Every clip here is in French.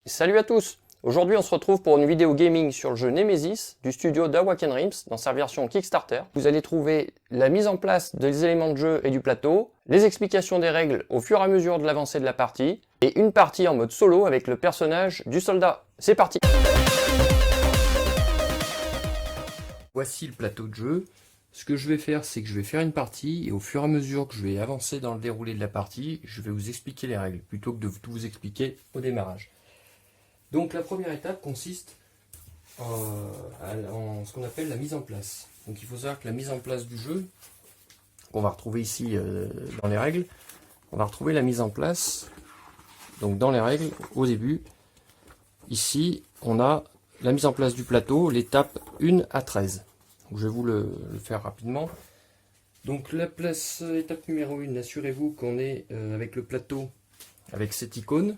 Salut à tous! Aujourd'hui on se retrouve pour une vidéo gaming sur le jeu Nemesis du studio d'Awaken Realms dans sa version Kickstarter. Vous allez trouver la mise en place des éléments de jeu et du plateau, les explications des règles au fur et à mesure de l'avancée de la partie, et une partie en mode solo avec le personnage du soldat. C'est parti! Voici le plateau de jeu. Ce que je vais faire, c'est que je vais faire une partie, et au fur et à mesure que je vais avancer dans le déroulé de la partie, je vais vous expliquer les règles, plutôt que de tout vous expliquer au démarrage. Donc la première étape consiste en ce qu'on appelle la mise en place. Donc il faut savoir que la mise en place du jeu, qu'on va retrouver ici dans les règles, on va retrouver la mise en place, donc dans les règles, au début, ici, on a la mise en place du plateau, l'étape 1 à 13. Donc, je vais vous le faire rapidement. Donc la place, étape numéro 1, assurez-vous qu'on est avec le plateau, avec cette icône,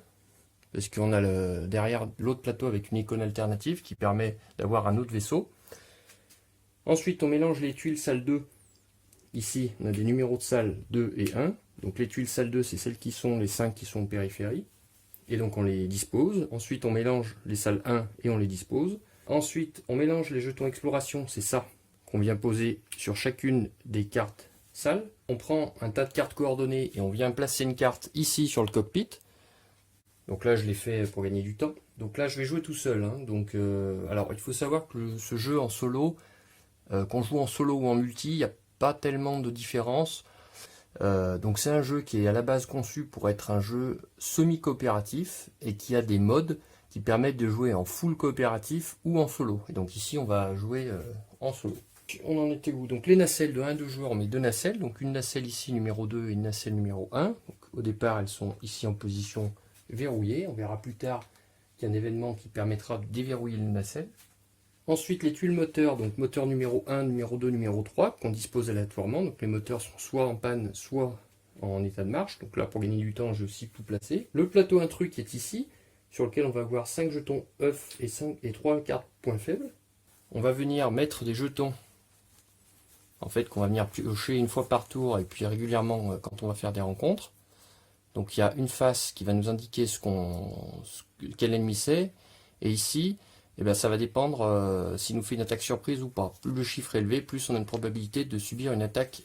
parce qu'on a derrière l'autre plateau avec une icône alternative qui permet d'avoir un autre vaisseau. Ensuite, on mélange les tuiles salle 2. Ici, on a des numéros de salle 2 et 1. Donc les tuiles salle 2, c'est celles qui sont les 5 qui sont en périphérie. Et donc on les dispose. Ensuite, on mélange les salles 1 et on les dispose. Ensuite, on mélange les jetons exploration, c'est ça qu'on vient poser sur chacune des cartes salles. On prend un tas de cartes coordonnées et on vient placer une carte ici sur le cockpit. Donc là, je l'ai fait pour gagner du temps. Donc là, je vais jouer tout seul. Donc, alors, il faut savoir que ce jeu en solo, qu'on joue en solo ou en multi, il n'y a pas tellement de différence. Donc c'est un jeu qui est à la base conçu pour être un jeu semi-coopératif et qui a des modes qui permettent de jouer en full coopératif ou en solo. Et donc ici, on va jouer en solo. On en était où? Donc les nacelles de 1 2 joueurs, on met deux nacelles. Donc une nacelle ici, numéro 2, et une nacelle numéro 1. Donc, au départ, elles sont ici en position verrouillé. On verra plus tard qu'il y a un événement qui permettra de déverrouiller les nacelles. Ensuite, les tuiles moteurs, donc moteur numéro 1, numéro 2, numéro 3, qu'on dispose aléatoirement. Donc les moteurs sont soit en panne, soit en état de marche. Donc là, pour gagner du temps, je vais aussi tout placer. Le plateau intrus qui est ici, sur lequel on va avoir 5 jetons œufs et 3 cartes points faibles. On va venir mettre des jetons, en fait, qu'on va venir piocher une fois par tour, et puis régulièrement quand on va faire des rencontres. Donc il y a une face qui va nous indiquer quel ennemi c'est, et ici, eh bien, ça va dépendre s'il nous fait une attaque surprise ou pas. Plus le chiffre est élevé, plus on a une probabilité de subir une attaque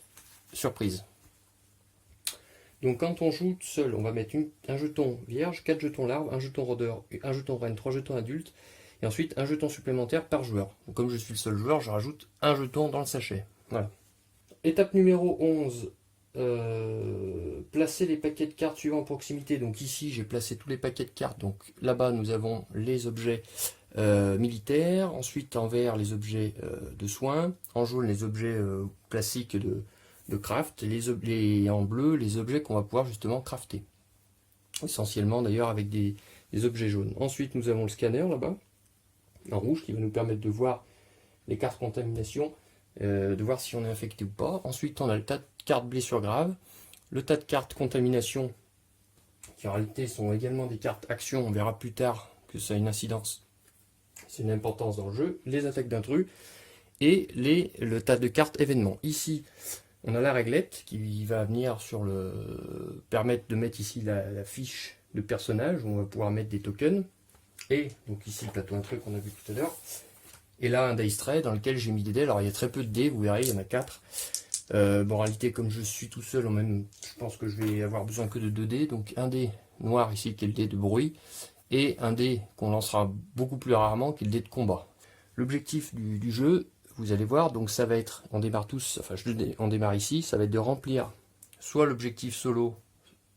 surprise. Donc quand on joue seul, on va mettre un jeton vierge, 4 jetons larves, un jeton rôdeur, un jeton reine, 3 jetons adultes, et ensuite un jeton supplémentaire par joueur. Donc, comme je suis le seul joueur, je rajoute un jeton dans le sachet. Voilà. Étape numéro 11. Placer les paquets de cartes suivants en proximité. Donc ici j'ai placé tous les paquets de cartes. Donc là-bas nous avons les objets militaires, ensuite en vert les objets de soins, en jaune les objets classiques de craft, et en bleu les objets qu'on va pouvoir justement crafter. Essentiellement d'ailleurs avec des objets jaunes. Ensuite nous avons le scanner là-bas, en rouge, qui va nous permettre de voir les cartes contamination, de voir si on est infecté ou pas. Ensuite on a le tas de cartes blessures graves, le tas de cartes contamination, qui en réalité sont également des cartes action, on verra plus tard que ça a une incidence, c'est une importance dans le jeu, les attaques d'intrus, et le tas de cartes événements. Ici, on a la réglette qui va venir permettre de mettre ici la fiche de personnage, où on va pouvoir mettre des tokens, et donc ici le plateau intrus qu'on a vu tout à l'heure, et là un dice tray dans lequel j'ai mis des dés. Alors il y a très peu de dés, vous verrez, il y en a 4. Bon, en réalité, comme je suis tout seul, je pense que je vais avoir besoin que de 2 dés. Donc un dé noir ici qui est le dé de bruit, et un dé qu'on lancera beaucoup plus rarement qui est le dé de combat. L'objectif du jeu, vous allez voir, donc ça va être, on démarre tous, enfin on démarre ici, ça va être de remplir soit l'objectif solo,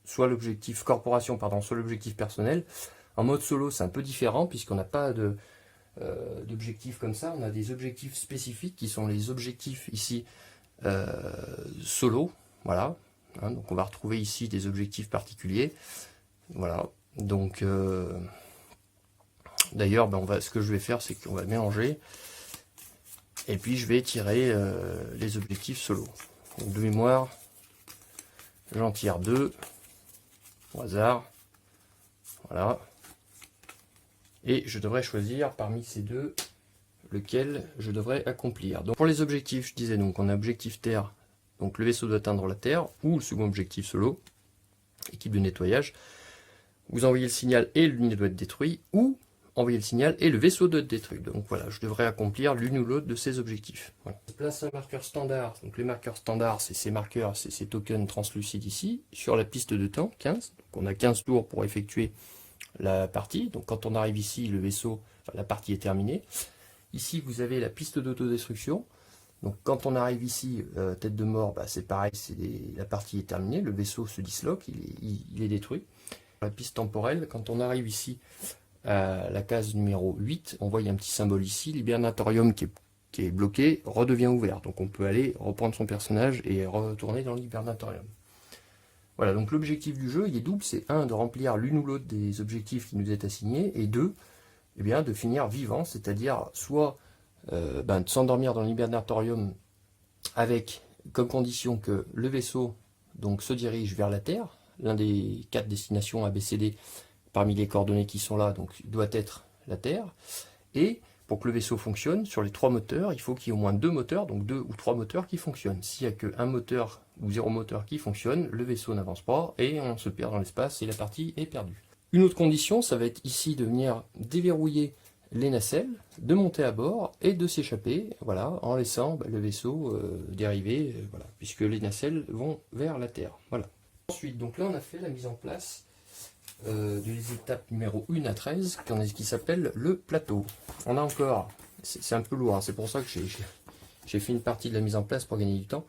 soit l'objectif corporation, pardon, soit l'objectif personnel. En mode solo, c'est un peu différent puisqu'on n'a pas d'objectifs comme ça, on a des objectifs spécifiques qui sont les objectifs ici solo, voilà, donc on va retrouver ici des objectifs particuliers, voilà, donc d'ailleurs ce que je vais faire, c'est qu'on va mélanger, et puis je vais tirer les objectifs solo. Donc, de mémoire, j'en tire 2 au hasard, voilà, et je devrais choisir parmi ces deux lequel je devrais accomplir. Donc pour les objectifs, je disais, donc on a objectif terre, donc le vaisseau doit atteindre la terre, ou le second objectif solo, équipe de nettoyage. vous envoyez le signal et l'une doit être détruite, ou envoyer le signal et le vaisseau doit être détruit. Donc voilà, je devrais accomplir l'une ou l'autre de ces objectifs. Voilà. Je place un marqueur standard. Donc les marqueurs standards, c'est ces marqueurs, c'est ces tokens translucides ici, sur la piste de temps, 15. Donc on a 15 tours pour effectuer la partie. Donc quand on arrive ici, le vaisseau, enfin, la partie est terminée. Ici, vous avez la piste d'autodestruction. Donc quand on arrive ici, tête de mort, bah, c'est pareil, la partie est terminée, le vaisseau se disloque, il est détruit. La piste temporelle, quand on arrive ici à la case numéro 8, on voit il y a un petit symbole ici, l'hibernatorium qui est bloqué redevient ouvert. Donc on peut aller reprendre son personnage et retourner dans l'hibernatorium. Voilà, donc l'objectif du jeu, il est double, c'est 1, de remplir l'une ou l'autre des objectifs qui nous est assigné, et 2, eh bien, de finir vivant, c'est-à-dire soit de s'endormir dans l'hibernatorium avec comme condition que le vaisseau donc, se dirige vers la Terre, l'un des 4 destinations ABCD parmi les coordonnées qui sont là, donc doit être la Terre, et pour que le vaisseau fonctionne, sur les 3 moteurs, il faut qu'il y ait au moins 2 moteurs, donc 2 ou 3 moteurs qui fonctionnent. S'il n'y a que 1 moteur ou 0 moteur qui fonctionne, le vaisseau n'avance pas et on se perd dans l'espace et la partie est perdue. Une autre condition, ça va être ici de venir déverrouiller les nacelles, de monter à bord et de s'échapper, voilà, en laissant le vaisseau dériver, voilà, puisque les nacelles vont vers la Terre. Voilà. Ensuite, donc là on a fait la mise en place des étapes numéro 1 à 13, qui s'appelle le plateau. On a encore, c'est un peu lourd, hein, c'est pour ça que j'ai fait une partie de la mise en place pour gagner du temps.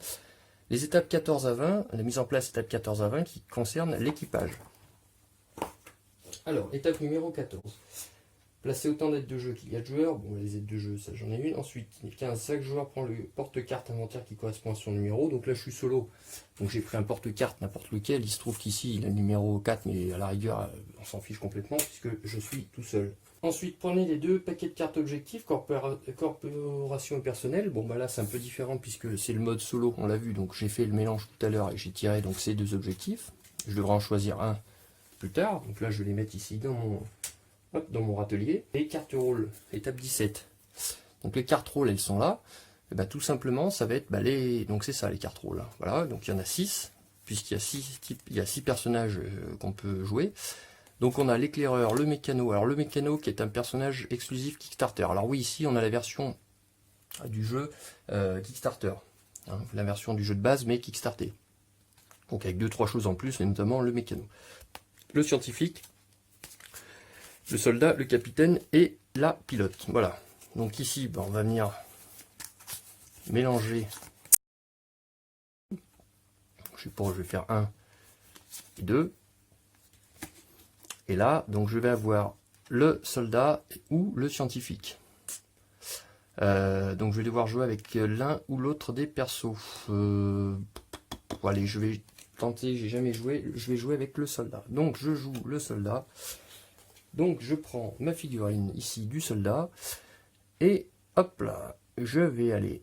Les étapes 14 à 20, la mise en place étape 14 à 20 qui concerne l'équipage. Alors, étape numéro 14. Placer autant d'aides de jeu qu'il y a de joueurs. Bon, les aides de jeu, ça j'en ai une. Ensuite, 15, chaque joueur prend le porte-carte inventaire qui correspond à son numéro. Donc là, je suis solo. Donc j'ai pris un porte-carte, n'importe lequel. Il se trouve qu'ici, il a le numéro 4, mais à la rigueur, on s'en fiche complètement puisque je suis tout seul. Ensuite, prenez les 2 paquets de cartes objectifs, corporation et personnel. Bon, bah là, c'est un peu différent puisque c'est le mode solo, on l'a vu. Donc j'ai fait le mélange tout à l'heure et j'ai tiré donc ces 2 objectifs. Je devrais en choisir un plus tard. Donc là, je vais les mettre ici dans mon râtelier. Et cartes rôle, étape 17. Donc les cartes rôle, elles sont là. Et bah, tout simplement, ça va être donc c'est ça les cartes rôle. Hein. Voilà, donc il y en a 6, puisqu'il y a 6 personnages qu'on peut jouer. Donc on a l'éclaireur, le mécano. Alors le mécano qui est un personnage exclusif Kickstarter. Alors oui, ici on a la version du jeu Kickstarter. Hein, la version du jeu de base, mais Kickstarter. Donc avec 2-3 choses en plus, et notamment le mécano. Le scientifique, le soldat, le capitaine et la pilote. Voilà. Donc ici, on va venir mélanger. Je sais pas, je vais faire 1 et 2. Et là, donc je vais avoir le soldat ou le scientifique. Donc je vais devoir jouer avec l'un ou l'autre des persos. Allez, je vais tenter, j'ai jamais joué, je vais jouer avec le soldat. Donc je joue le soldat. Donc je prends ma figurine ici du soldat. Et hop là, je vais aller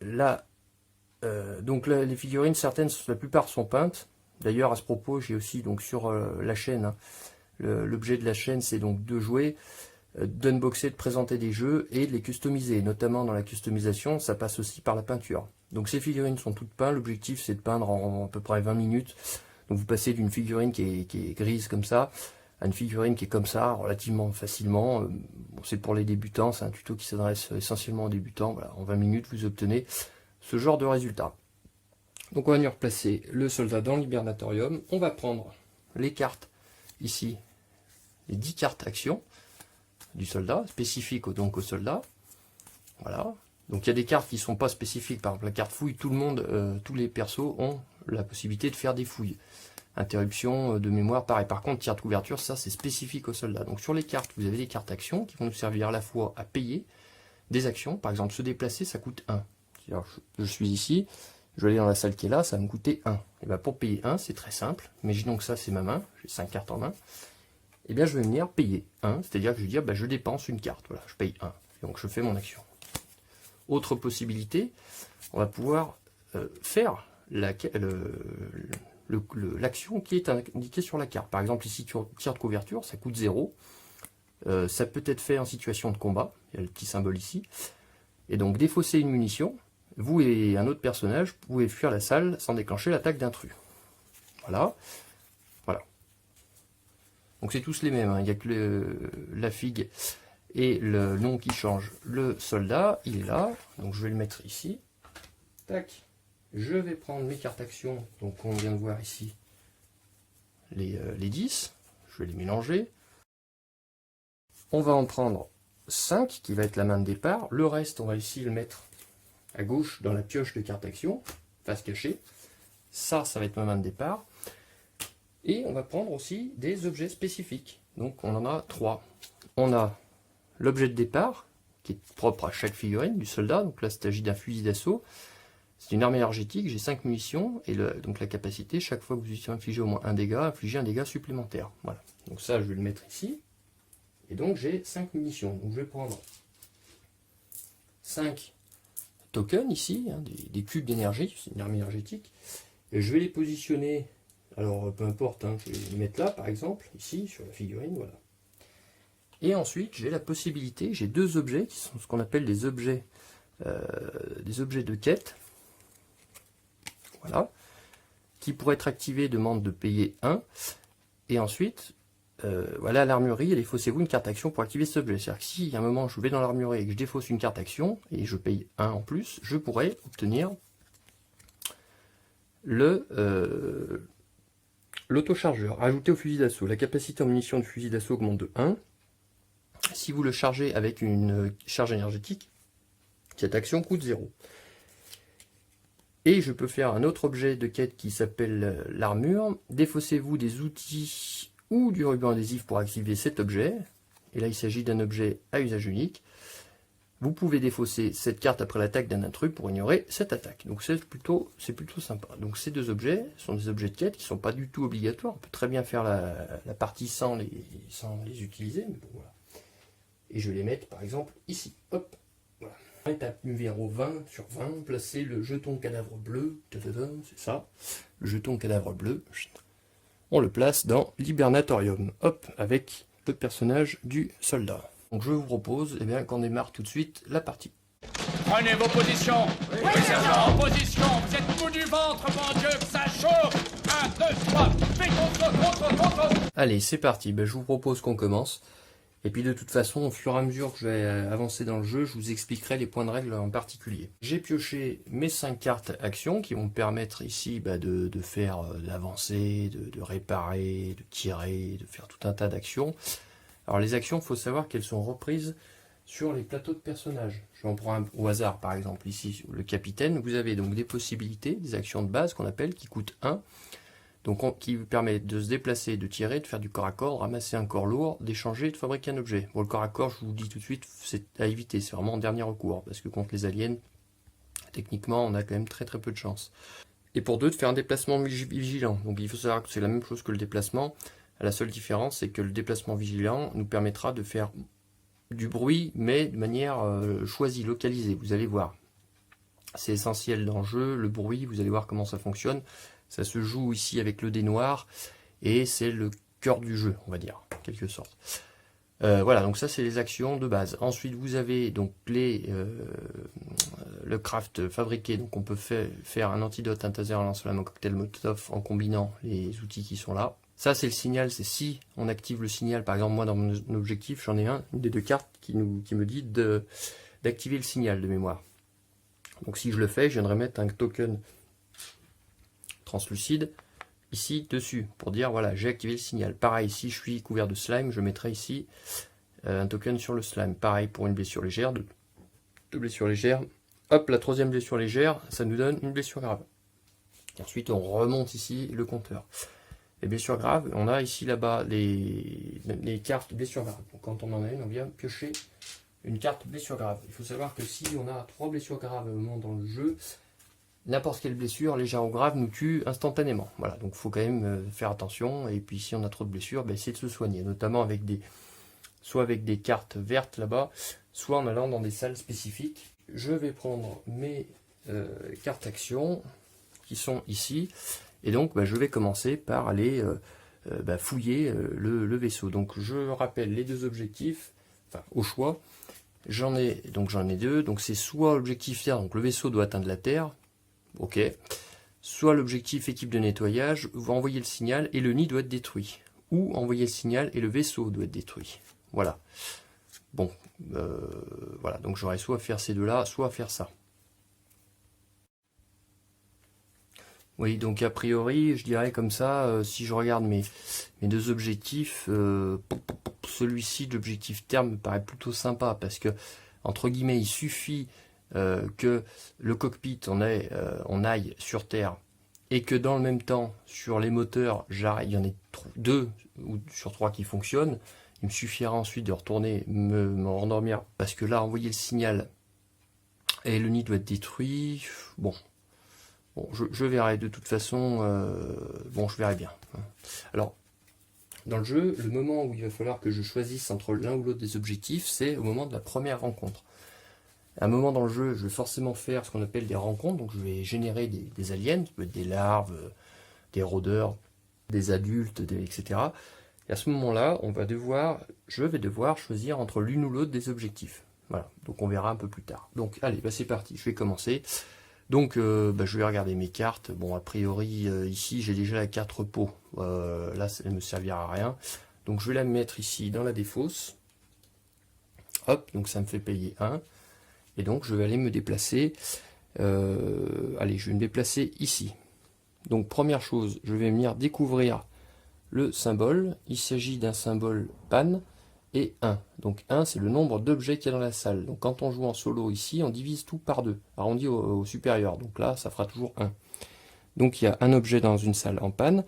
là. Donc là, les figurines, certaines, la plupart sont peintes. D'ailleurs, à ce propos, j'ai aussi donc sur la chaîne, hein, l'objet de la chaîne, c'est donc de jouer, d'unboxer, de présenter des jeux et de les customiser. Notamment dans la customisation, ça passe aussi par la peinture. Donc ces figurines sont toutes peintes. L'objectif, c'est de peindre en à peu près 20 minutes. Donc vous passez d'une figurine qui est grise comme ça à une figurine qui est comme ça, relativement facilement. Bon, c'est pour les débutants, c'est un tuto qui s'adresse essentiellement aux débutants. Voilà, en 20 minutes, vous obtenez ce genre de résultat. Donc on va venir placer le soldat dans l'hibernatorium. On va prendre les cartes ici, les 10 cartes actions du soldat, spécifiques donc au soldat. Voilà. Donc il y a des cartes qui ne sont pas spécifiques. Par exemple, la carte fouille, tout le monde, tous les persos ont la possibilité de faire des fouilles. Interruption de mémoire, pareil. Par contre, tir de couverture, ça c'est spécifique aux soldats. Donc sur les cartes, vous avez des cartes actions qui vont nous servir à la fois à payer des actions. Par exemple, se déplacer, ça coûte 1. Je suis ici, je vais aller dans la salle qui est là, ça va me coûter 1. Et bien pour payer 1, c'est très simple. Imaginons que ça c'est ma main, j'ai 5 cartes en main. Et bien je vais venir payer 1, c'est-à-dire que je vais dire je dépense une carte. Voilà, je paye 1. Et donc je fais mon action. Autre possibilité, on va pouvoir faire l'action qui est indiquée sur la carte. Par exemple, ici, tir de couverture, ça coûte 0. Ça peut être fait en situation de combat. Il y a le petit symbole ici. Et donc, défausser une munition, vous et un autre personnage pouvez fuir la salle sans déclencher l'attaque d'intrus. Voilà. Voilà. Donc c'est tous les mêmes, hein. Il n'y a que la figue et le nom qui change. Le soldat, il est là, donc je vais le mettre ici. Tac. Je vais prendre mes cartes actions, donc on vient de voir ici les 10. Je vais les mélanger. On va en prendre 5 qui va être la main de départ. Le reste, on va ici le mettre à gauche dans la pioche de cartes actions, face cachée. Ça va être ma main de départ. Et on va prendre aussi des objets spécifiques. Donc on en a 3. On a l'objet de départ, qui est propre à chaque figurine du soldat. Donc là, il s'agit d'un fusil d'assaut. C'est une arme énergétique, j'ai 5 munitions, et donc la capacité, chaque fois que vous infligez au moins un dégât, infligez un dégât supplémentaire. Voilà. Donc ça, je vais le mettre ici. Et donc j'ai 5 munitions. Donc je vais prendre 5 tokens ici, hein, des cubes d'énergie, c'est une arme énergétique. Et je vais les positionner, alors peu importe, hein, je vais les mettre là par exemple, ici, sur la figurine, voilà. Et ensuite, j'ai la possibilité, j'ai 2 objets qui sont ce qu'on appelle des objets de quête. Voilà. Qui pour être activés demande de payer 1. Et ensuite, voilà l'armurerie, défaussez-vous une carte action pour activer cet objet. C'est-à-dire que si à un moment je vais dans l'armurerie et que je défausse une carte action, et je paye 1 en plus, je pourrais obtenir l'autochargeur. Ajouté au fusil d'assaut. La capacité en munitions de fusil d'assaut augmente de 1. Si vous le chargez avec une charge énergétique, cette action coûte 0. Et je peux faire un autre objet de quête qui s'appelle l'armure. Défaussez-vous des outils ou du ruban adhésif pour activer cet objet. Et là, il s'agit d'un objet à usage unique. Vous pouvez défausser cette carte après l'attaque d'un intrus pour ignorer cette attaque. Donc c'est plutôt sympa. Donc ces 2 objets sont des objets de quête qui ne sont pas du tout obligatoires. On peut très bien faire la partie sans les utiliser. Mais bon, voilà. Et je vais les mettre par exemple ici. Hop. Voilà. Étape numéro 20 sur 20, placez le jeton cadavre bleu, c'est ça, le jeton cadavre bleu, on le place dans l'hibernatorium, hop, avec le personnage du soldat. Donc je vous propose qu'on démarre tout de suite la partie. Prenez vos positions. Oui, sergent. En position, vous êtes mou du ventre, mon Dieu, que ça chauffe. 1, 2, 3, fais contre. Allez, c'est parti, je vous propose qu'on commence. Et puis de toute façon, au fur et à mesure que je vais avancer dans le jeu, je vous expliquerai les points de règle en particulier. J'ai pioché mes 5 cartes actions qui vont me permettre ici de faire d'avancer, de réparer, de tirer, de faire tout un tas d'actions. Alors les actions, il faut savoir qu'elles sont reprises sur les plateaux de personnages. Je vais en prendre au hasard par exemple ici, le capitaine. Vous avez donc des possibilités, des actions de base qu'on appelle, qui coûtent 1. Donc qui vous permet de se déplacer, de tirer, de faire du corps à corps, de ramasser un corps lourd, d'échanger, de fabriquer un objet. Bon, le corps à corps, je vous le dis tout de suite, c'est à éviter, c'est vraiment en dernier recours, parce que contre les aliens, techniquement, on a quand même très peu de chance. Et pour 2, de faire un déplacement vigilant. Donc il faut savoir que c'est la même chose que le déplacement. La seule différence, c'est que le déplacement vigilant nous permettra de faire du bruit, mais de manière choisie, localisée, vous allez voir. C'est essentiel dans le jeu, le bruit, vous allez voir comment ça fonctionne. Ça se joue ici avec le dé noir et c'est le cœur du jeu, on va dire, en quelque sorte. Voilà, donc ça c'est les actions de base. Ensuite vous avez donc le craft fabriqué, donc on peut faire un antidote, un taser, un lance-flamme, un cocktail Molotov en combinant les outils qui sont là. Ça c'est le signal, c'est si on active le signal, par exemple moi dans mon objectif j'en ai une des 2 cartes qui me dit d'activer le signal de mémoire. Donc si je le fais, je viendrai mettre un token translucide ici dessus pour dire voilà j'ai activé le signal. Pareil, si je suis couvert de slime, je mettrai ici un token sur le slime. Pareil pour une blessure légère, 2 blessures légères. Hop, la 3e blessure légère, ça nous donne une blessure grave. Et ensuite on remonte ici le compteur. Les blessures graves, on a ici là-bas les cartes blessures graves. Donc quand on en a une, on vient piocher une carte blessure grave. Il faut savoir que si on a 3 blessures graves au moment dans le jeu, n'importe quelle blessure, légère ou grave, nous tue instantanément. Voilà, donc il faut quand même faire attention. Et puis si on a trop de blessures, essayer de se soigner, notamment avec soit avec des cartes vertes là-bas, soit en allant dans des salles spécifiques. Je vais prendre mes cartes actions qui sont ici. Et donc je vais commencer par aller fouiller le vaisseau. Donc je rappelle les 2 objectifs, enfin au choix. J'en ai 2. Donc c'est soit l'objectif Terre, donc le vaisseau doit atteindre la Terre. Ok, soit l'objectif équipe de nettoyage, vous envoyez le signal et le nid doit être détruit. ou envoyer le signal et le vaisseau doit être détruit. Voilà. Bon, voilà, donc j'aurais soit à faire ces deux-là, soit à faire ça. Oui, donc a priori, je dirais comme ça, si je regarde mes deux objectifs, celui-ci, l'objectif terme, me paraît plutôt sympa, parce que, entre guillemets, il suffit que le cockpit, on aille sur Terre, et que dans le même temps, sur les moteurs, il y en ait 2 ou sur 3 qui fonctionnent. Il me suffira ensuite de retourner me rendormir, parce que là, envoyer le signal, et le nid doit être détruit, bon... Bon, je verrai de toute façon, bon, je verrai bien. Alors, dans le jeu, le moment où il va falloir que je choisisse entre l'un ou l'autre des objectifs, c'est au moment de la première rencontre. À un moment dans le jeu, je vais forcément faire ce qu'on appelle des rencontres, donc je vais générer des aliens, ça peut être des larves, des rôdeurs, des adultes, etc. Et à ce moment-là, je vais devoir choisir entre l'une ou l'autre des objectifs. Voilà, donc on verra un peu plus tard. Donc, allez, bah c'est parti, je vais commencer. Donc, je vais regarder mes cartes. Bon, a priori, ici, j'ai déjà la carte repos. Là, elle ne me servira à rien. Donc, je vais la mettre ici dans la défausse. Hop, donc ça me fait payer 1. Et donc, je vais aller me déplacer. Allez, je vais me déplacer ici. Donc, première chose, je vais venir découvrir le symbole. Il s'agit d'un symbole pan et 1. Donc 1, c'est le nombre d'objets qu'il y a dans la salle. Donc quand on joue en solo ici, on divise tout par 2, arrondi au supérieur. Donc là, ça fera toujours 1. Donc il y a un objet dans une salle en panne.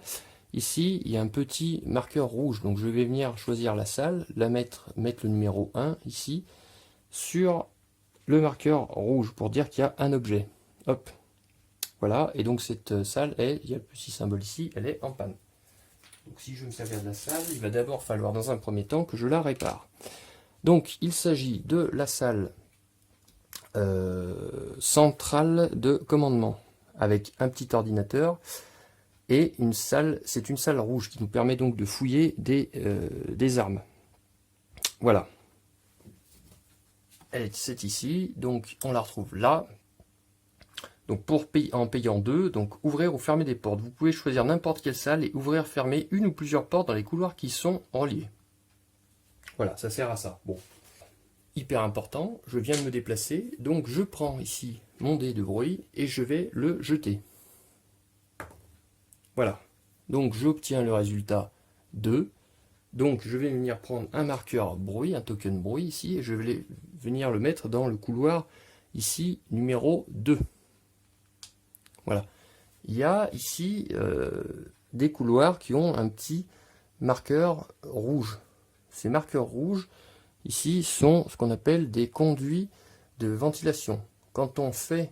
Ici, il y a un petit marqueur rouge. Donc je vais venir choisir la salle, mettre le numéro 1 ici, sur le marqueur rouge, pour dire qu'il y a un objet. Hop. Voilà, et donc cette salle, il y a le petit symbole ici, elle est en panne. Donc si je veux me servir de la salle, il va d'abord falloir dans un premier temps que je la répare. Donc il s'agit de la salle centrale de commandement, avec un petit ordinateur, et c'est une salle rouge qui nous permet donc de fouiller des armes. Voilà. C'est ici, donc on la retrouve là. Donc en payant 2, donc ouvrir ou fermer des portes. Vous pouvez choisir n'importe quelle salle et ouvrir, fermer une ou plusieurs portes dans les couloirs qui sont reliés. Voilà, ça sert à ça. Bon, hyper important, je viens de me déplacer, donc je prends ici mon dé de bruit et je vais le jeter. Voilà, donc j'obtiens le résultat 2. Donc je vais venir prendre un marqueur bruit, un token bruit ici, et je vais venir le mettre dans le couloir ici numéro 2. Voilà. Il y a ici des couloirs qui ont un petit marqueur rouge. Ces marqueurs rouges, ici, sont ce qu'on appelle des conduits de ventilation. Quand on fait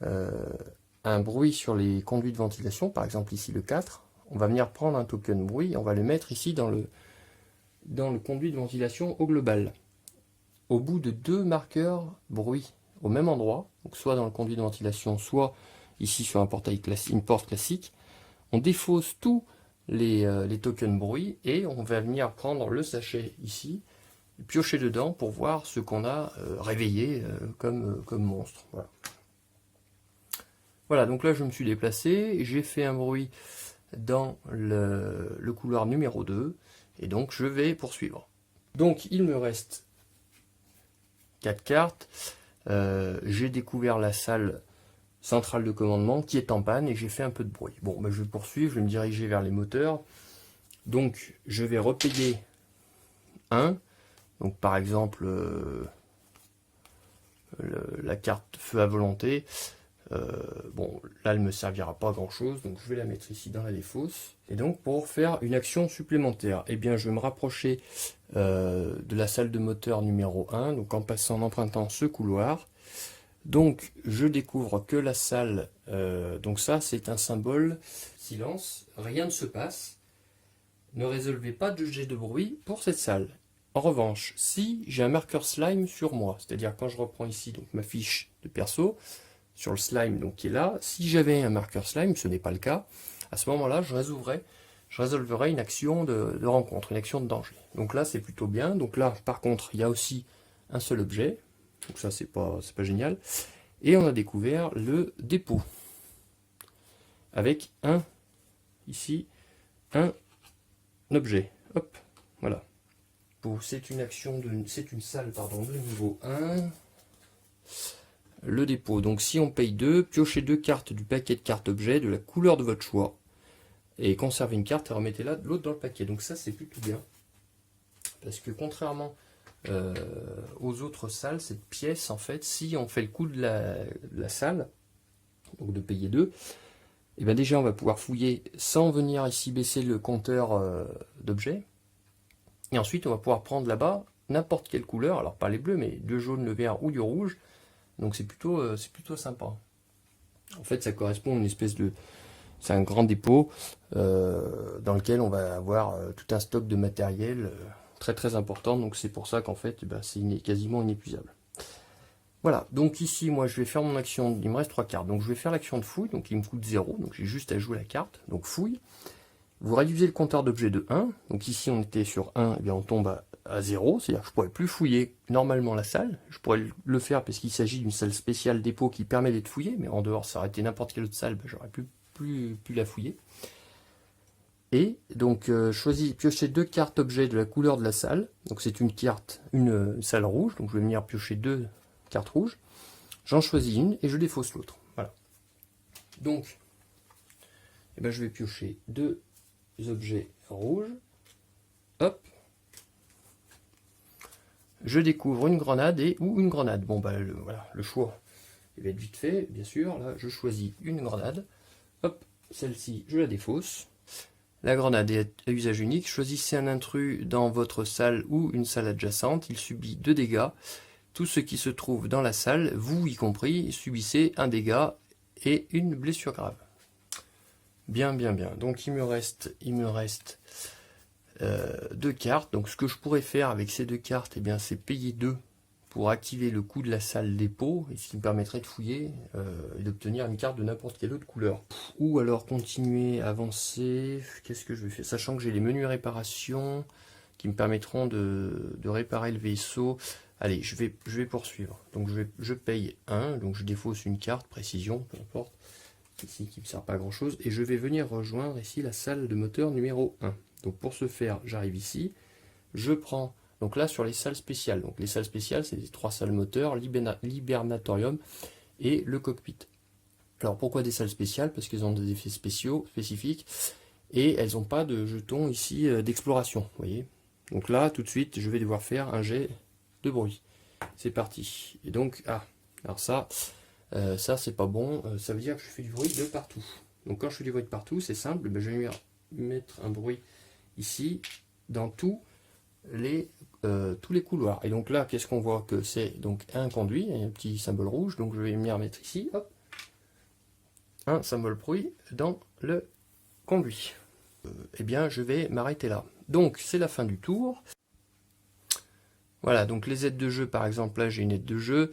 un bruit sur les conduits de ventilation, par exemple ici le 4, on va venir prendre un token bruit et on va le mettre ici dans le conduit de ventilation au global. Au bout de 2 marqueurs bruit au même endroit, donc soit dans le conduit de ventilation, soit ici sur un portail classique, une porte classique, on défausse tous les tokens bruit et on va venir prendre le sachet ici, piocher dedans pour voir ce qu'on a réveillé comme monstre. Voilà. Voilà, donc là je me suis déplacé, j'ai fait un bruit dans le couloir numéro 2 et donc je vais poursuivre. Donc il me reste 4 cartes, j'ai découvert la salle centrale de commandement qui est en panne et j'ai fait un peu de bruit. Bon, ben je vais poursuivre, je vais me diriger vers les moteurs. Donc, je vais repayer 1. Donc, par exemple, la carte feu à volonté. Bon, là, elle ne me servira pas à grand chose. Donc, je vais la mettre ici dans la défausse. Et donc, pour faire une action supplémentaire, eh bien, je vais me rapprocher de la salle de moteur numéro 1. Donc, en empruntant ce couloir. Donc, je découvre que la salle, donc ça, c'est un symbole silence, rien ne se passe. Ne résolvez pas de jet de bruit pour cette salle. En revanche, si j'ai un marqueur slime sur moi, c'est-à-dire quand je reprends ici donc ma fiche de perso, sur le slime donc qui est là, si j'avais un marqueur slime, ce n'est pas le cas, à ce moment-là, je résolverai une action de rencontre, une action de danger. Donc là, c'est plutôt bien. Donc là, par contre, il y a aussi un seul objet. Donc ça, c'est pas génial. Et on a découvert le dépôt. Avec ici, un objet. Hop, voilà. Bon, c'est une salle pardon, de niveau 1. Le dépôt. Donc si on paye 2, piochez 2 cartes du paquet de cartes objets de la couleur de votre choix. Et conservez une carte et remettez-la l'autre dans le paquet. Donc ça c'est plutôt bien. Parce que contrairement aux autres salles, cette pièce en fait, si on fait le coup de la salle, donc de payer 2, et bien déjà on va pouvoir fouiller sans venir ici baisser le compteur d'objets. Et ensuite on va pouvoir prendre là-bas n'importe quelle couleur, alors pas les bleus, mais du jaune, le vert ou du rouge. Donc c'est plutôt sympa. En fait ça correspond à une espèce de... C'est un grand dépôt dans lequel on va avoir tout un stock de matériel très très important. Donc c'est pour ça qu'en fait c'est quasiment inépuisable. Voilà, donc ici moi je vais faire mon action, il me reste 3 cartes. Donc je vais faire l'action de fouille, donc il me coûte 0. Donc j'ai juste à jouer la carte, donc fouille. Vous réduisez le compteur d'objets de 1. Donc ici on était sur 1, et bien on tombe à 0. C'est-à-dire que je ne pourrais plus fouiller normalement la salle. Je pourrais le faire parce qu'il s'agit d'une salle spéciale dépôt qui permet d'être fouillée. Mais en dehors, ça aurait été n'importe quelle autre salle, j'aurais plus la fouiller. Et donc piochez 2 cartes objets de la couleur de la salle. Donc c'est une salle rouge. Donc je vais venir piocher 2 cartes rouges. J'en choisis une et je défausse l'autre. Voilà. Donc je vais piocher 2 objets rouges. Hop. Je découvre une grenade ou une grenade. Bon voilà, le choix il va être vite fait, bien sûr. Là, je choisis une grenade. Hop, celle-ci, je la défausse. La grenade est à usage unique. Choisissez un intrus dans votre salle ou une salle adjacente. Il subit 2 dégâts. Tout ce qui se trouve dans la salle, vous y compris, subissez un dégât et une blessure grave. Bien. Donc il me reste 2 cartes. Donc ce que je pourrais faire avec ces 2 cartes, c'est payer 2 pour activer le coup de la salle dépôt, et ce qui me permettrait de fouiller et d'obtenir une carte de n'importe quelle autre couleur. Ou alors continuer, avancer. Qu'est-ce que je vais faire? Sachant que j'ai les menus réparation qui me permettront de réparer le vaisseau. Allez, je vais poursuivre. Donc je paye 1, donc je défausse une carte, précision, peu importe. Ici qui ne me sert pas à grand chose, et je vais venir rejoindre ici la salle de moteur numéro 1. Donc pour ce faire, j'arrive ici, je prends, donc là sur les salles spéciales, donc les salles spéciales c'est les 3 salles moteurs, l'hibernatorium et le cockpit. Alors pourquoi des salles spéciales? Parce qu'elles ont des effets spécifiques, et elles n'ont pas de jetons ici d'exploration, vous voyez. Donc là tout de suite je vais devoir faire un jet de bruit. C'est parti. Et donc, alors ça c'est pas bon, ça veut dire que je fais du bruit de partout. Donc quand je fais du bruit de partout, c'est simple, je vais mettre un bruit ici dans tous les couloirs. Et donc là, qu'est-ce qu'on voit? Que c'est donc un conduit, il y a un petit symbole rouge, donc je vais venir mettre ici, hop, un symbole bruit dans le conduit. Je vais m'arrêter là. Donc c'est la fin du tour. Voilà, donc les aides de jeu, par exemple, là j'ai une aide de jeu.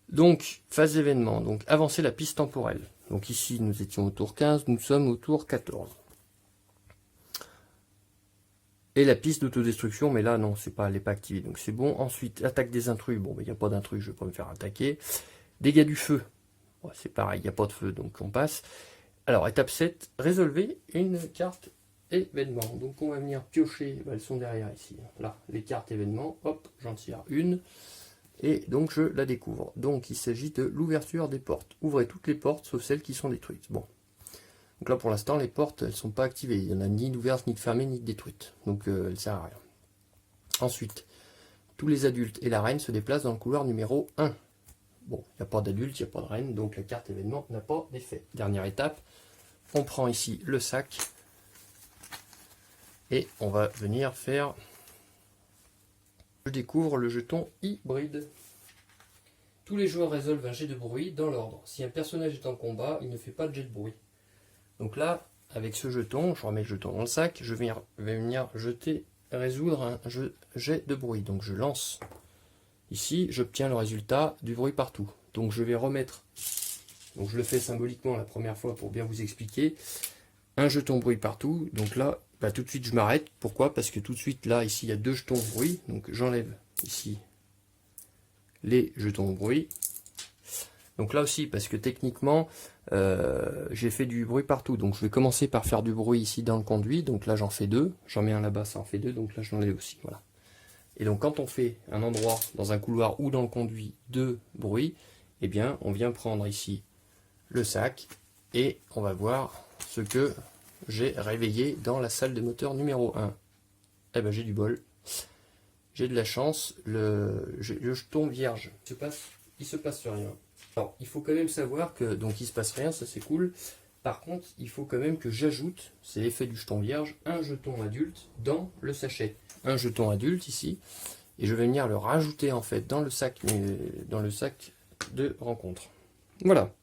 Donc, phase d'événement, donc avancer la piste temporelle. Donc ici, nous étions au tour 15, nous sommes au tour 14. Et la piste d'autodestruction, mais là, non, elle n'est pas activée, donc c'est bon. Ensuite, attaque des intrus. Bon, il n'y a pas d'intrus, je ne vais pas me faire attaquer. Dégâts du feu. Ouais, c'est pareil, il n'y a pas de feu, donc on passe. Alors, étape 7, résolvez une carte événement. Donc, on va venir piocher, elles sont derrière ici. Là, les cartes événements, hop, j'en tire une. Et donc je la découvre. Donc il s'agit de l'ouverture des portes. Ouvrez toutes les portes sauf celles qui sont détruites. Bon. Donc là pour l'instant les portes elles ne sont pas activées. Il n'y en a ni d'ouvertes, ni de fermées, ni de détruites. Donc elles ne servent à rien. Ensuite, tous les adultes et la reine se déplacent dans le couloir numéro 1. Bon, il n'y a pas d'adulte, il n'y a pas de reine, donc la carte événement n'a pas d'effet. Dernière étape, on prend ici le sac. Et on va venir faire... Je découvre le jeton hybride. Tous les joueurs résolvent un jet de bruit dans l'ordre. Si un personnage est en combat, il ne fait pas de jet de bruit. Donc là, avec ce jeton, je remets le jeton dans le sac, je vais venir résoudre un jet de bruit. Donc je lance. Ici, j'obtiens le résultat du bruit partout. Donc je vais remettre, donc je le fais symboliquement la première fois pour bien vous expliquer, un jeton bruit partout. Donc là, tout de suite je m'arrête. Pourquoi? Parce que tout de suite là, ici il y a 2 jetons bruit. Donc j'enlève ici les jetons bruit. Donc là aussi, parce que techniquement, j'ai fait du bruit partout. Donc je vais commencer par faire du bruit ici dans le conduit. Donc là j'en fais 2. J'en mets un là-bas, ça en fait 2. Donc là j'en ai aussi. Voilà. Et donc quand on fait un endroit dans un couloir ou dans le conduit de bruit, eh bien on vient prendre ici le sac et on va voir ce que j'ai réveillé dans la salle de moteur numéro 1. Eh ben j'ai du bol. J'ai de la chance. Le jeton vierge. Il se passe rien. Alors, il faut quand même savoir que, donc il se passe rien, ça c'est cool. Par contre, il faut quand même que j'ajoute, c'est l'effet du jeton vierge, un jeton adulte dans le sachet. Un jeton adulte ici, et je vais venir le rajouter en fait dans le sac de rencontre. Voilà.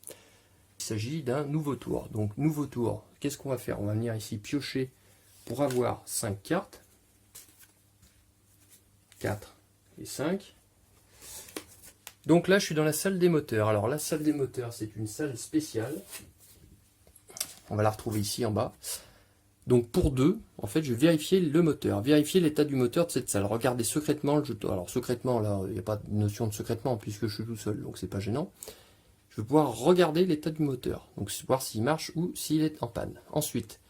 Il s'agit d'un nouveau tour. Donc, nouveau tour, qu'est-ce qu'on va faire? On va venir ici piocher pour avoir 5 cartes. 4 et 5. Donc là, je suis dans la salle des moteurs. Alors la salle des moteurs, c'est une salle spéciale. On va la retrouver ici en bas. Donc pour 2, en fait, je vais vérifier le moteur, vérifier l'état du moteur de cette salle. Regardez secrètement le jeton. Alors secrètement, là, il n'y a pas de notion de secrètement puisque je suis tout seul, donc c'est pas gênant. Je vais pouvoir regarder l'état du moteur, donc voir s'il marche ou s'il est en panne. Ensuite,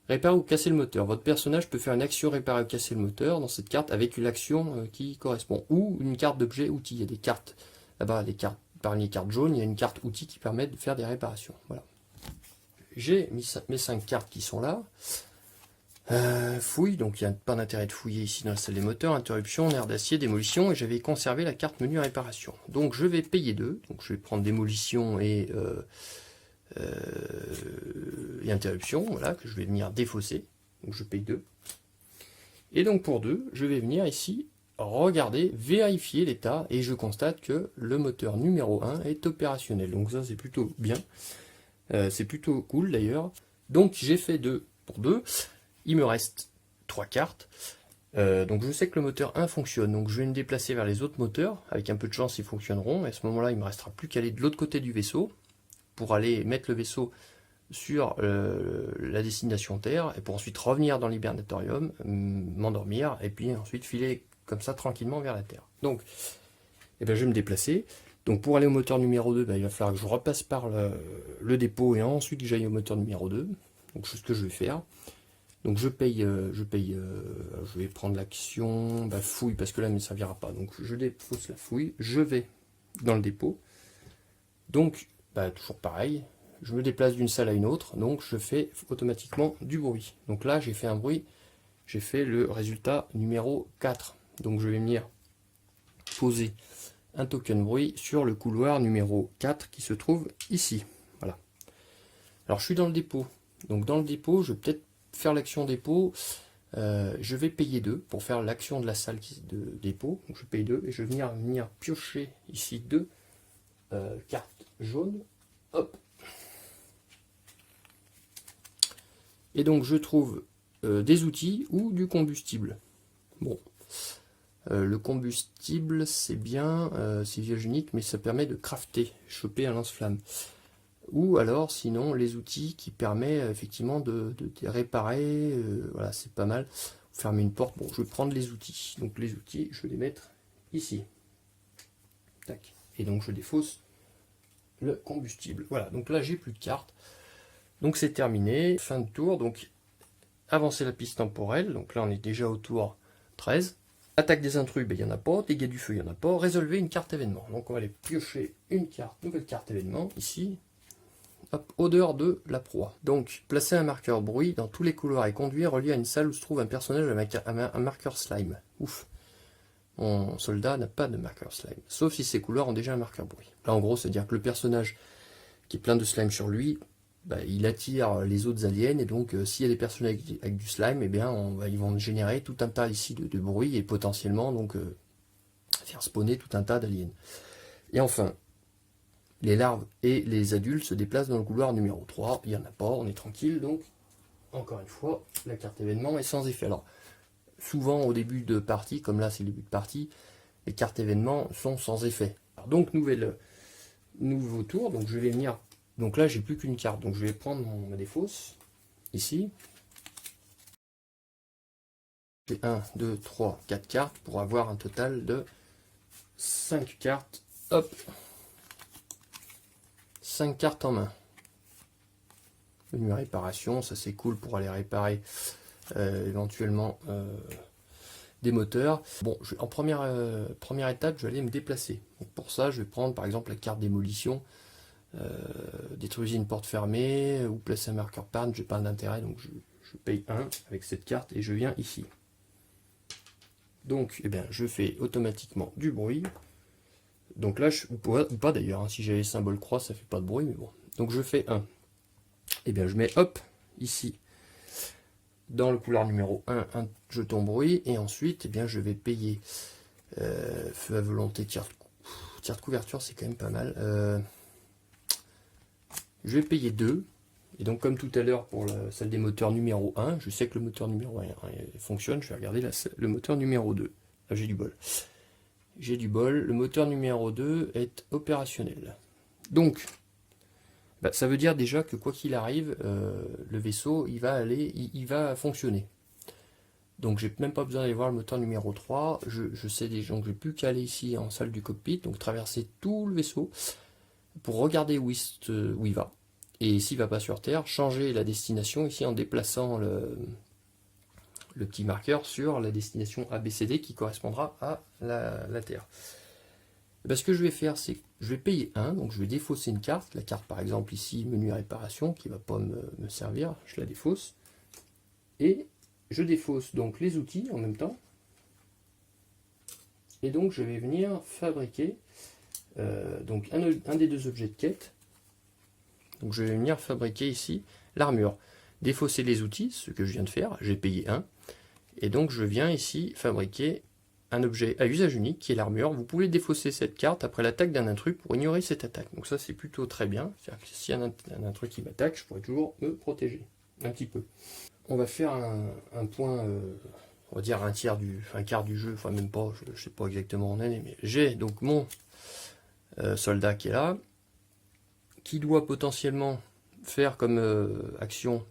réparer ou casser le moteur. Votre personnage peut faire une action réparer ou casser le moteur dans cette carte avec une action qui correspond. Ou une carte d'objet outil. Il y a des cartes, là-bas, parmi les cartes jaunes, il y a une carte outil qui permet de faire des réparations. Voilà. J'ai mis mes 5 cartes qui sont là. Fouille, donc il n'y a pas d'intérêt de fouiller ici dans la salle des moteurs. Interruption, nerf d'acier, démolition. Et j'avais conservé la carte menu réparation. Donc je vais payer 2. Donc je vais prendre démolition et interruption, voilà, que je vais venir défausser. Donc je paye 2. Et donc pour 2, je vais venir ici regarder, vérifier l'état, et je constate que le moteur numéro 1 est opérationnel. Donc ça c'est plutôt bien. C'est plutôt cool d'ailleurs. Donc j'ai fait 2 pour 2. Il me reste 3 cartes. Donc je sais que le moteur 1 fonctionne. Donc je vais me déplacer vers les autres moteurs. Avec un peu de chance, ils fonctionneront. Et à ce moment-là, il ne me restera plus qu'à aller de l'autre côté du vaisseau pour aller mettre le vaisseau sur la destination Terre et pour ensuite revenir dans l'hibernatorium, m'endormir et puis ensuite filer comme ça tranquillement vers la Terre. Donc je vais me déplacer. Donc pour aller au moteur numéro 2, il va falloir que je repasse par le dépôt et ensuite que j'aille au moteur numéro 2. Donc c'est ce que je vais faire. Donc je vais prendre l'action fouille parce que là il ne servira pas. Donc je dépose la fouille, je vais dans le dépôt. Donc toujours pareil, je me déplace d'une salle à une autre, donc je fais automatiquement du bruit. Donc là j'ai fait un bruit, j'ai fait le résultat numéro 4. Donc je vais venir poser un token bruit sur le couloir numéro 4 qui se trouve ici. Voilà. Alors je suis dans le dépôt. Donc dans le dépôt, je vais peut-être faire l'action dépôt. Je vais payer 2 pour faire l'action de la salle de dépôt. Donc je paye 2 et je vais venir piocher ici 2 cartes jaunes. Hop. Et donc je trouve des outils ou du combustible. Bon. Le combustible, c'est bien, c'est virginique, mais ça permet de crafter, choper un lance-flamme. Ou alors, sinon, les outils qui permettent effectivement de réparer, voilà, c'est pas mal. Fermer une porte, bon, je vais prendre les outils. Donc les outils, je vais les mettre ici. Tac. Et donc je défausse le combustible. Voilà, donc là j'ai plus de cartes. Donc c'est terminé, fin de tour. Donc avancer la piste temporelle, donc là on est déjà au tour 13. Attaque des intrus, il n'y en a pas. Dégâts du feu, il n'y en a pas. Résolver une carte événement. Donc on va aller piocher une carte, nouvelle carte événement, ici. Hop, odeur de la proie. Donc, placer un marqueur bruit dans tous les couloirs et conduire relié à une salle où se trouve un personnage avec un marqueur slime. Ouf. Mon soldat n'a pas de marqueur slime. Sauf si ces couloirs ont déjà un marqueur bruit. Là, en gros, c'est-à-dire que le personnage qui est plein de slime sur lui, il attire les autres aliens. Et donc, s'il y a des personnages avec du slime, eh bien, ils vont générer tout un tas ici de bruit et potentiellement donc faire spawner tout un tas d'aliens. Et enfin, les larves et les adultes se déplacent dans le couloir numéro 3. Il n'y en a pas, on est tranquille. Donc, encore une fois, la carte événement est sans effet. Alors, souvent au début de partie, comme là c'est le début de partie, les cartes événements sont sans effet. Alors, donc, nouveau tour. Donc, je vais venir. Donc là, j'ai plus qu'une carte. Donc, je vais prendre ma défausse. Ici. J'ai 1, 2, 3, 4 cartes pour avoir un total de 5 cartes. Hop! 5 cartes en main. Menu réparation, ça c'est cool pour aller réparer éventuellement des moteurs. Bon, en première étape, je vais aller me déplacer. Donc pour ça, je vais prendre par exemple la carte démolition, détruire une porte fermée ou placer un marqueur panne. J'ai pas d'intérêt, donc je paye 1 avec cette carte et je viens ici. Donc, eh bien, je fais automatiquement du bruit. Donc là, ou pas d'ailleurs, hein, si j'ai les symboles croix, ça fait pas de bruit, mais bon. Donc je fais 1. Et bien, je mets hop ici dans le couloir numéro 1 un jeton bruit, et ensuite eh bien, je vais payer feu à volonté, tir de couverture, c'est quand même pas mal. Je vais payer 2, et donc comme tout à l'heure pour la salle des moteurs numéro 1, je sais que le moteur numéro 1 fonctionne, je vais regarder le moteur numéro 2. Là j'ai du bol. J'ai du bol, le moteur numéro 2 est opérationnel. Donc, bah, ça veut dire déjà que quoi qu'il arrive, le vaisseau il va fonctionner. Donc j'ai même pas besoin d'aller voir le moteur numéro 3. Je sais déjà que j'ai plus qu'à aller ici en salle du cockpit, donc traverser tout le vaisseau pour regarder où il va. Et s'il va pas sur Terre, changer la destination ici en déplaçant le petit marqueur sur la destination ABCD qui correspondra à la Terre. Ce que je vais faire, c'est que je vais payer 1, donc je vais défausser une carte. La carte par exemple ici, menu réparation, qui ne va pas me servir, je la défausse. Et je défausse donc les outils en même temps. Et donc je vais venir fabriquer donc un des deux objets de quête. Donc je vais venir fabriquer ici l'armure. Défausser les outils, ce que je viens de faire, j'ai payé 1. Et donc je viens ici fabriquer un objet à usage unique qui est l'armure. Vous pouvez défausser cette carte après l'attaque d'un intrus pour ignorer cette attaque. Donc ça c'est plutôt très bien. C'est-à-dire que si un intrus qui m'attaque, je pourrais toujours me protéger un petit peu. On va faire un point, on va dire un quart du jeu, enfin même pas, je ne sais pas exactement en année, mais j'ai donc mon soldat qui est là, qui doit potentiellement faire comme action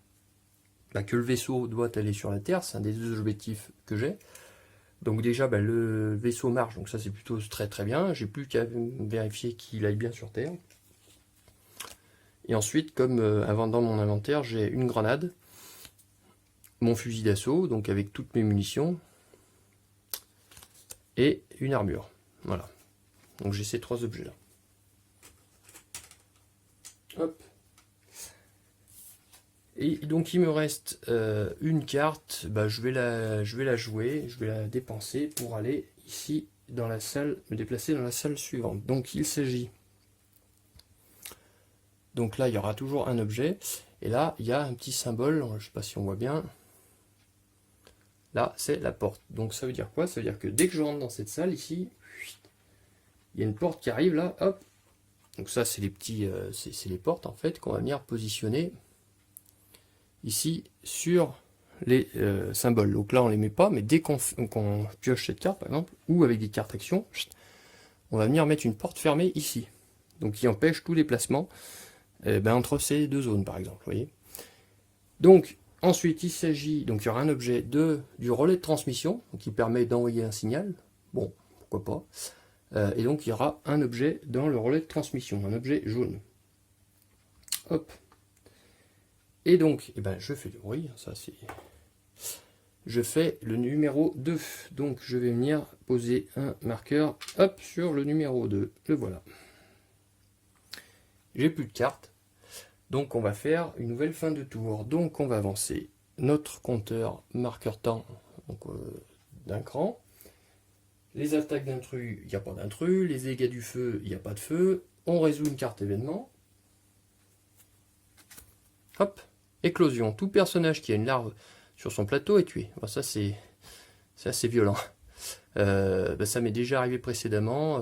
que le vaisseau doit aller sur la Terre. C'est un des deux objectifs que j'ai. Donc déjà le vaisseau marche, donc ça c'est plutôt très très bien. J'ai plus qu'à vérifier qu'il aille bien sur Terre. Et ensuite, comme dans mon inventaire, j'ai une grenade, mon fusil d'assaut, donc avec toutes mes munitions, et une armure. Voilà. Donc j'ai ces 3 objets là. Hop. Et donc il me reste une carte, je vais la jouer, je vais la dépenser pour aller ici dans la salle, me déplacer dans la salle suivante. Donc il s'agit, donc là il y aura toujours un objet, et là il y a un petit symbole, je ne sais pas si on voit bien, là c'est la porte. Donc ça veut dire quoi? Ça veut dire que dès que je rentre dans cette salle ici, il y a une porte qui arrive là, hop. Donc ça c'est les petits, c'est les portes en fait qu'on va venir positionner ici sur les symboles. Donc là on les met pas, mais dès qu'on pioche cette carte par exemple, ou avec des cartes action, on va venir mettre une porte fermée ici, donc qui empêche tous les placements entre ces deux zones par exemple, vous voyez. Donc ensuite il s'agit, donc il y aura un objet du relais de transmission, donc qui permet d'envoyer un signal, bon pourquoi pas, et donc il y aura un objet dans le relais de transmission, un objet jaune. Hop. Et donc, je fais du bruit, ça c'est... Je fais le numéro 2. Donc je vais venir poser un marqueur, hop, sur le numéro 2. Le voilà. J'ai plus de cartes. Donc on va faire une nouvelle fin de tour. Donc on va avancer notre compteur marqueur temps d'un cran. Les attaques d'intrus, il n'y a pas d'intrus. Les dégâts du feu, il n'y a pas de feu. On résout une carte événement. Hop. Éclosion. Tout personnage qui a une larve sur son plateau est tué. Bon, ça c'est assez violent. Ça m'est déjà arrivé précédemment.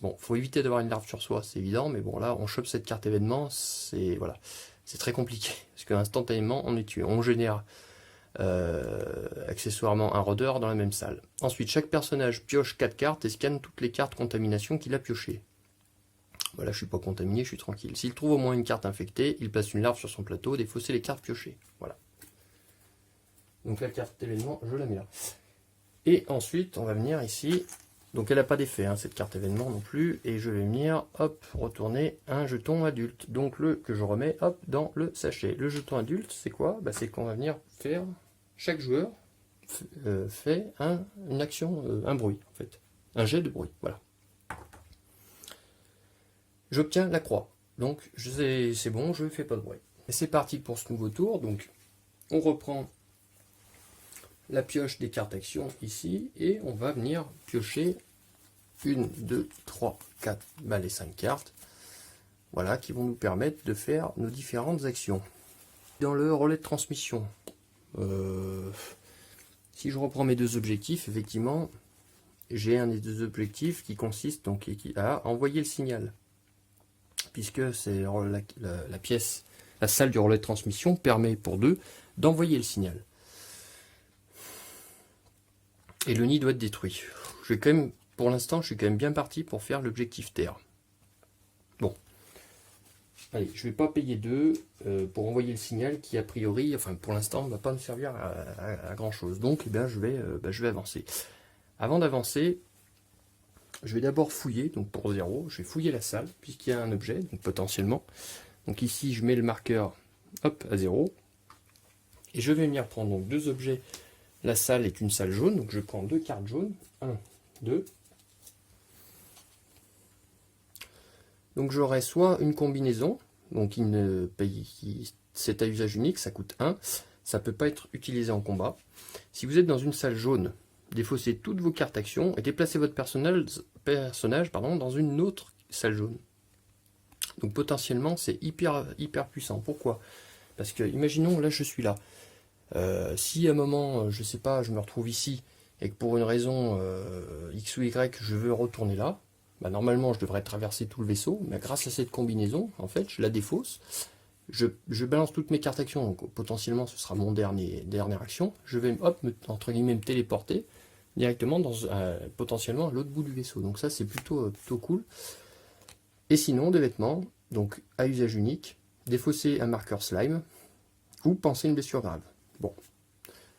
Bon, faut éviter d'avoir une larve sur soi, c'est évident, mais bon là on chope cette carte événement, c'est très compliqué parce qu'instantanément on est tué. On génère accessoirement un rôdeur dans la même salle. Ensuite, chaque personnage pioche 4 cartes et scanne toutes les cartes contamination qu'il a piochées. Voilà, je suis pas contaminé, je suis tranquille. S'il trouve au moins une carte infectée, il place une larve sur son plateau, défausser les cartes piochées. Voilà. Donc la carte événement, je la mets là. Et ensuite, on va venir ici Donc elle n'a pas d'effet, hein, cette carte événement non plus. Et je vais venir, hop, retourner un jeton adulte. Donc que je remets, hop, dans le sachet. Le jeton adulte, c'est quoi? Bah, c'est qu'on va venir faire, chaque joueur fait une action, un bruit, en fait. Un jet de bruit, voilà. J'obtiens la croix. Donc c'est bon, je ne fais pas de bruit. Et c'est parti pour ce nouveau tour. Donc on reprend la pioche des cartes actions ici et on va venir piocher 1, 2, 3, 4, les 5 cartes, voilà, qui vont nous permettre de faire nos différentes actions. Dans le relais de transmission, si je reprends mes deux objectifs, effectivement, j'ai un des deux objectifs qui consiste donc à envoyer le signal, puisque c'est la pièce, la salle du relais de transmission permet pour deux d'envoyer le signal. Et le nid doit être détruit. Je vais quand même, pour l'instant, je suis quand même bien parti pour faire l'objectif terre. Bon. Allez, je vais pas payer 2 pour envoyer le signal qui, a priori, enfin pour l'instant, ne va pas me servir à grand chose. Donc, eh bien, je vais avancer. Avant d'avancer, je vais d'abord fouiller, donc pour 0, je vais fouiller la salle, puisqu'il y a un objet, donc potentiellement. Donc ici, je mets le marqueur, hop, à 0. Et je vais venir prendre donc 2 objets. La salle est une salle jaune, donc je prends 2 cartes jaunes. 1, 2. Donc j'aurai soit une combinaison, donc c'est à usage unique, ça coûte 1. Ça ne peut pas être utilisé en combat. Si vous êtes dans une salle jaune, défaussez toutes vos cartes actions et déplacez votre personnage dans une autre salle jaune. Donc potentiellement c'est hyper puissant. Pourquoi? Parce que imaginons, là je suis là. Si à un moment, je sais pas, je me retrouve ici et que pour une raison X ou Y, je veux retourner là, bah, normalement je devrais traverser tout le vaisseau, mais grâce à cette combinaison, en fait, je la défausse, je balance toutes mes cartes actions, donc potentiellement ce sera mon dernière action, je vais hop, entre guillemets, me téléporter directement dans potentiellement à l'autre bout du vaisseau. Donc ça c'est plutôt cool. Et sinon, des vêtements, donc à usage unique, défausser un marqueur slime ou penser une blessure grave. Bon,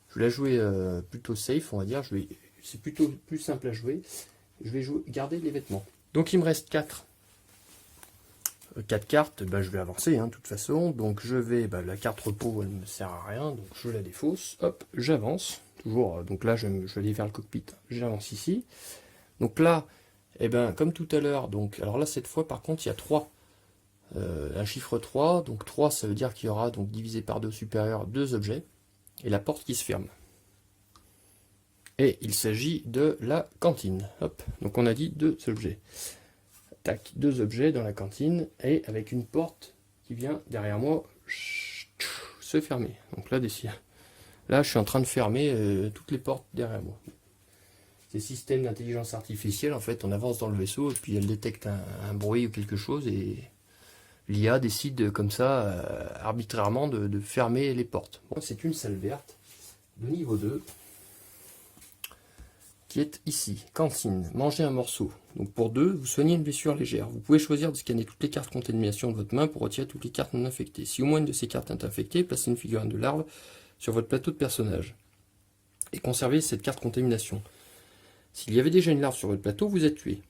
je vais la jouer plutôt safe, on va dire. C'est plutôt plus simple à jouer. Je vais garder les vêtements. Donc il me reste 4 cartes. Je vais avancer, de toute façon. Donc je vais, la carte repos, elle ne me sert à rien, donc je la défausse. Hop, j'avance. Toujours. Donc là, je vais aller vers le cockpit. J'avance ici. Donc là, comme tout à l'heure. Donc alors là, cette fois, par contre, il y a 3. Un chiffre 3. Donc 3, ça veut dire qu'il y aura donc divisé par 2 supérieur 2 objets. Et la porte qui se ferme. Et il s'agit de la cantine. Hop. Donc on a dit 2 objets. Tac, 2 objets dans la cantine et avec une porte qui vient derrière moi se fermer. Donc là, je suis en train de fermer toutes les portes derrière moi. Ces systèmes d'intelligence artificielle, en fait, on avance dans le vaisseau et puis elle détecte un bruit ou quelque chose et l'IA décide comme ça, arbitrairement, de fermer les portes. Bon, c'est une salle verte de niveau 2 qui est ici. Cantine, manger un morceau. Donc pour 2, vous soignez une blessure légère. Vous pouvez choisir de scanner toutes les cartes contamination de votre main pour retirer toutes les cartes non infectées. Si au moins une de ces cartes est infectée, placez une figurine de larve sur votre plateau de personnage et conservez cette carte contamination. S'il y avait déjà une larve sur votre plateau, vous êtes tué.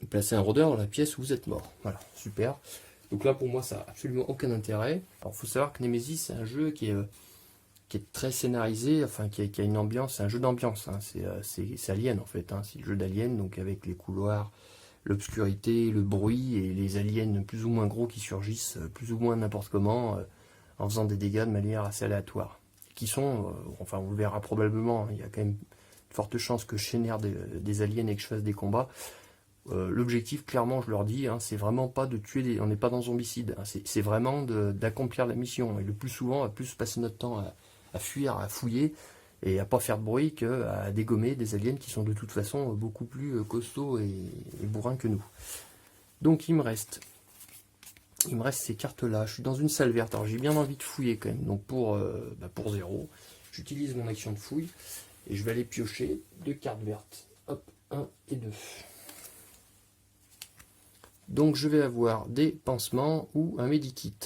Placez un rôdeur dans la pièce où vous êtes mort. Voilà, super. Donc là, pour moi, ça n'a absolument aucun intérêt. Alors, il faut savoir que Nemesis, c'est un jeu qui est très scénarisé, enfin, qui a une ambiance, c'est un jeu d'ambiance. C'est Alien, en fait. C'est le jeu d'Alien, donc avec les couloirs, l'obscurité, le bruit, et les aliens plus ou moins gros qui surgissent plus ou moins n'importe comment, en faisant des dégâts de manière assez aléatoire. Qui sont, enfin, on le verra probablement, il y a quand même de fortes chances que je génère des aliens et que je fasse des combats. L'objectif, clairement, je leur dis, c'est vraiment pas de tuer on n'est pas dans zombicide, c'est vraiment d'accomplir la mission. Et le plus souvent, à plus passer notre temps à fuir, à fouiller, et à pas faire de bruit qu'à dégommer des aliens qui sont de toute façon beaucoup plus costauds et bourrins que nous. Donc il me reste ces cartes-là. Je suis dans une salle verte, alors j'ai bien envie de fouiller quand même. Donc pour 0, j'utilise mon action de fouille, et je vais aller piocher 2 cartes vertes. Hop, 1 et 2. Donc je vais avoir des pansements ou un medikit.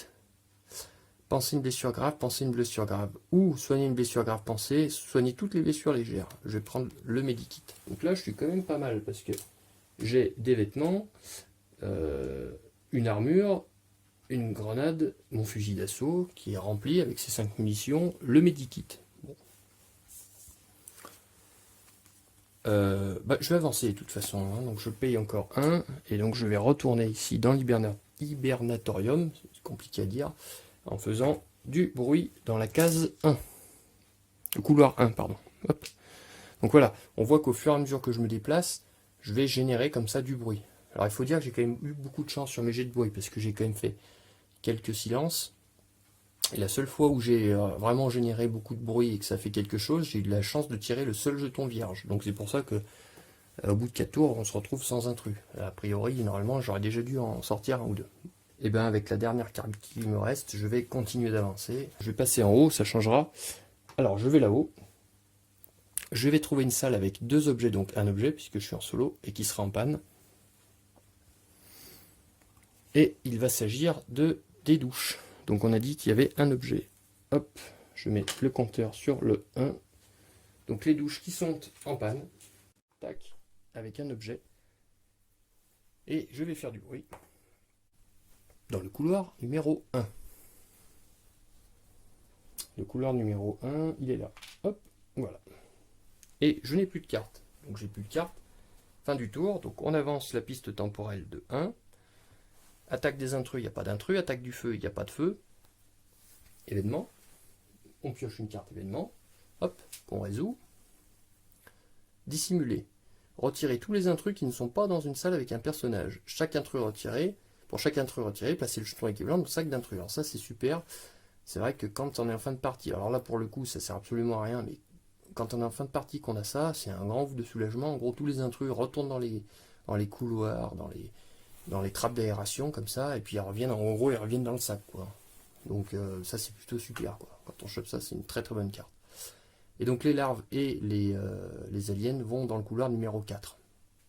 Pensez une blessure grave, pensez une blessure grave. Ou soignez une blessure grave, pensez, soignez toutes les blessures légères. Je vais prendre le Medikit. Donc là, je suis quand même pas mal parce que j'ai des vêtements, une armure, une grenade, mon fusil d'assaut qui est rempli avec ses 5 munitions, le Medikit. Bon. Je vais avancer de toute façon, hein. Donc je paye encore un, et donc je vais retourner ici dans l'hibernatorium, c'est compliqué à dire, en faisant du bruit dans la case 1. Le couloir 1, pardon. Hop. Donc voilà, on voit qu'au fur et à mesure que je me déplace, je vais générer comme ça du bruit. Alors il faut dire que j'ai quand même eu beaucoup de chance sur mes jets de bruit, parce que j'ai quand même fait quelques silences. Et la seule fois où j'ai vraiment généré beaucoup de bruit et que ça fait quelque chose, j'ai eu de la chance de tirer le seul jeton vierge. Donc c'est pour ça que au bout de 4 tours, on se retrouve sans intrus. A priori, normalement, j'aurais déjà dû en sortir un ou deux. Et bien avec la dernière carte qui me reste, je vais continuer d'avancer. Je vais passer en haut, ça changera. Alors je vais là-haut. Je vais trouver une salle avec 2 objets, donc un objet puisque je suis en solo et qui sera en panne. Et il va s'agir de des douches. Donc on a dit qu'il y avait un objet. Hop, je mets le compteur sur le 1. Donc les douches qui sont en panne. Tac, avec un objet. Et je vais faire du bruit. Dans le couloir numéro 1. Le couloir numéro 1, il est là. Hop, voilà. Et je n'ai plus de carte. Donc j'ai plus de carte. Fin du tour. Donc on avance la piste temporelle de 1. Attaque des intrus, il n'y a pas d'intrus. Attaque du feu, il n'y a pas de feu. Événement. On pioche une carte événement. Hop, qu'on résout. Dissimuler. Retirer tous les intrus qui ne sont pas dans une salle avec un personnage. Chaque intrus retiré. Pour chaque intrus retiré, placez le jeton équivalent dans le sac d'intrus. Alors ça c'est super. C'est vrai que quand on est en fin de partie, alors là pour le coup ça sert absolument à rien, mais quand on est en fin de partie qu'on a ça, c'est un grand ouf de soulagement. En gros tous les intrus retournent dans les couloirs, dans les trappes d'aération comme ça, et puis ils reviennent dans le sac quoi. Donc ça c'est plutôt super quoi. Quand on chope ça, c'est une très très bonne carte. Et donc les larves et les aliens vont dans le couloir numéro 4.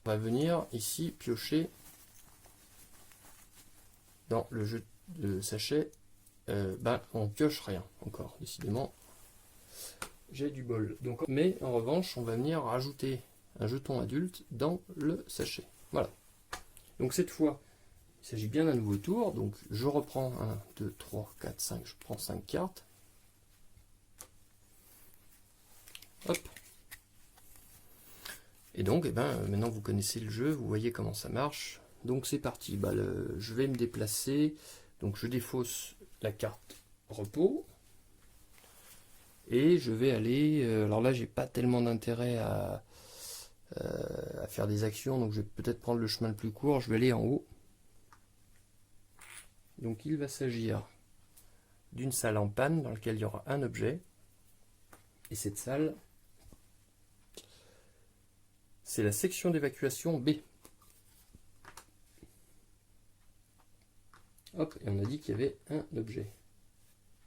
On va venir ici piocher dans le jeu de sachet. On pioche rien encore, décidément. J'ai du bol. Donc, mais en revanche, on va venir rajouter un jeton adulte dans le sachet. Voilà. Donc cette fois, il s'agit bien d'un nouveau tour. Donc je reprends 1, 2, 3, 4, 5. Je prends 5 cartes. Hop. Et donc, maintenant vous connaissez le jeu, vous voyez comment ça marche. Donc c'est parti. Je vais me déplacer. Donc je défausse la carte repos. Et je vais aller. Alors là, j'ai pas tellement d'intérêt à faire des actions. Donc je vais peut-être prendre le chemin le plus court. Je vais aller en haut. Donc il va s'agir d'une salle en panne dans laquelle il y aura un objet. Et cette salle, c'est la section d'évacuation B. Hop, et on a dit qu'il y avait un objet.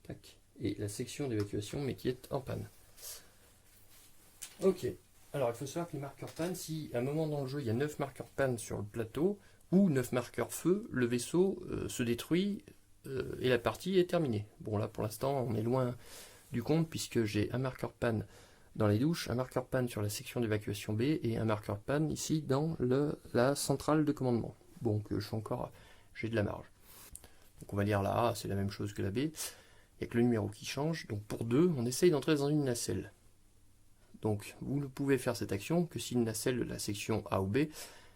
Tac. Et la section d'évacuation, mais qui est en panne. Ok. Alors, il faut savoir que les marqueurs panne, si à un moment dans le jeu, il y a 9 marqueurs panne sur le plateau, ou 9 marqueurs feu, le vaisseau se détruit et la partie est terminée. Bon, là, pour l'instant, on est loin du compte, puisque j'ai un marqueur panne dans les douches, un marqueur panne sur la section d'évacuation B, et un marqueur panne ici dans la centrale de commandement. Donc, j'ai de la marge. Donc on va dire la A, c'est la même chose que la B. Il n'y a que le numéro qui change. Donc pour 2, on essaye d'entrer dans une nacelle. Donc vous ne pouvez faire cette action que si une nacelle de la section A ou B,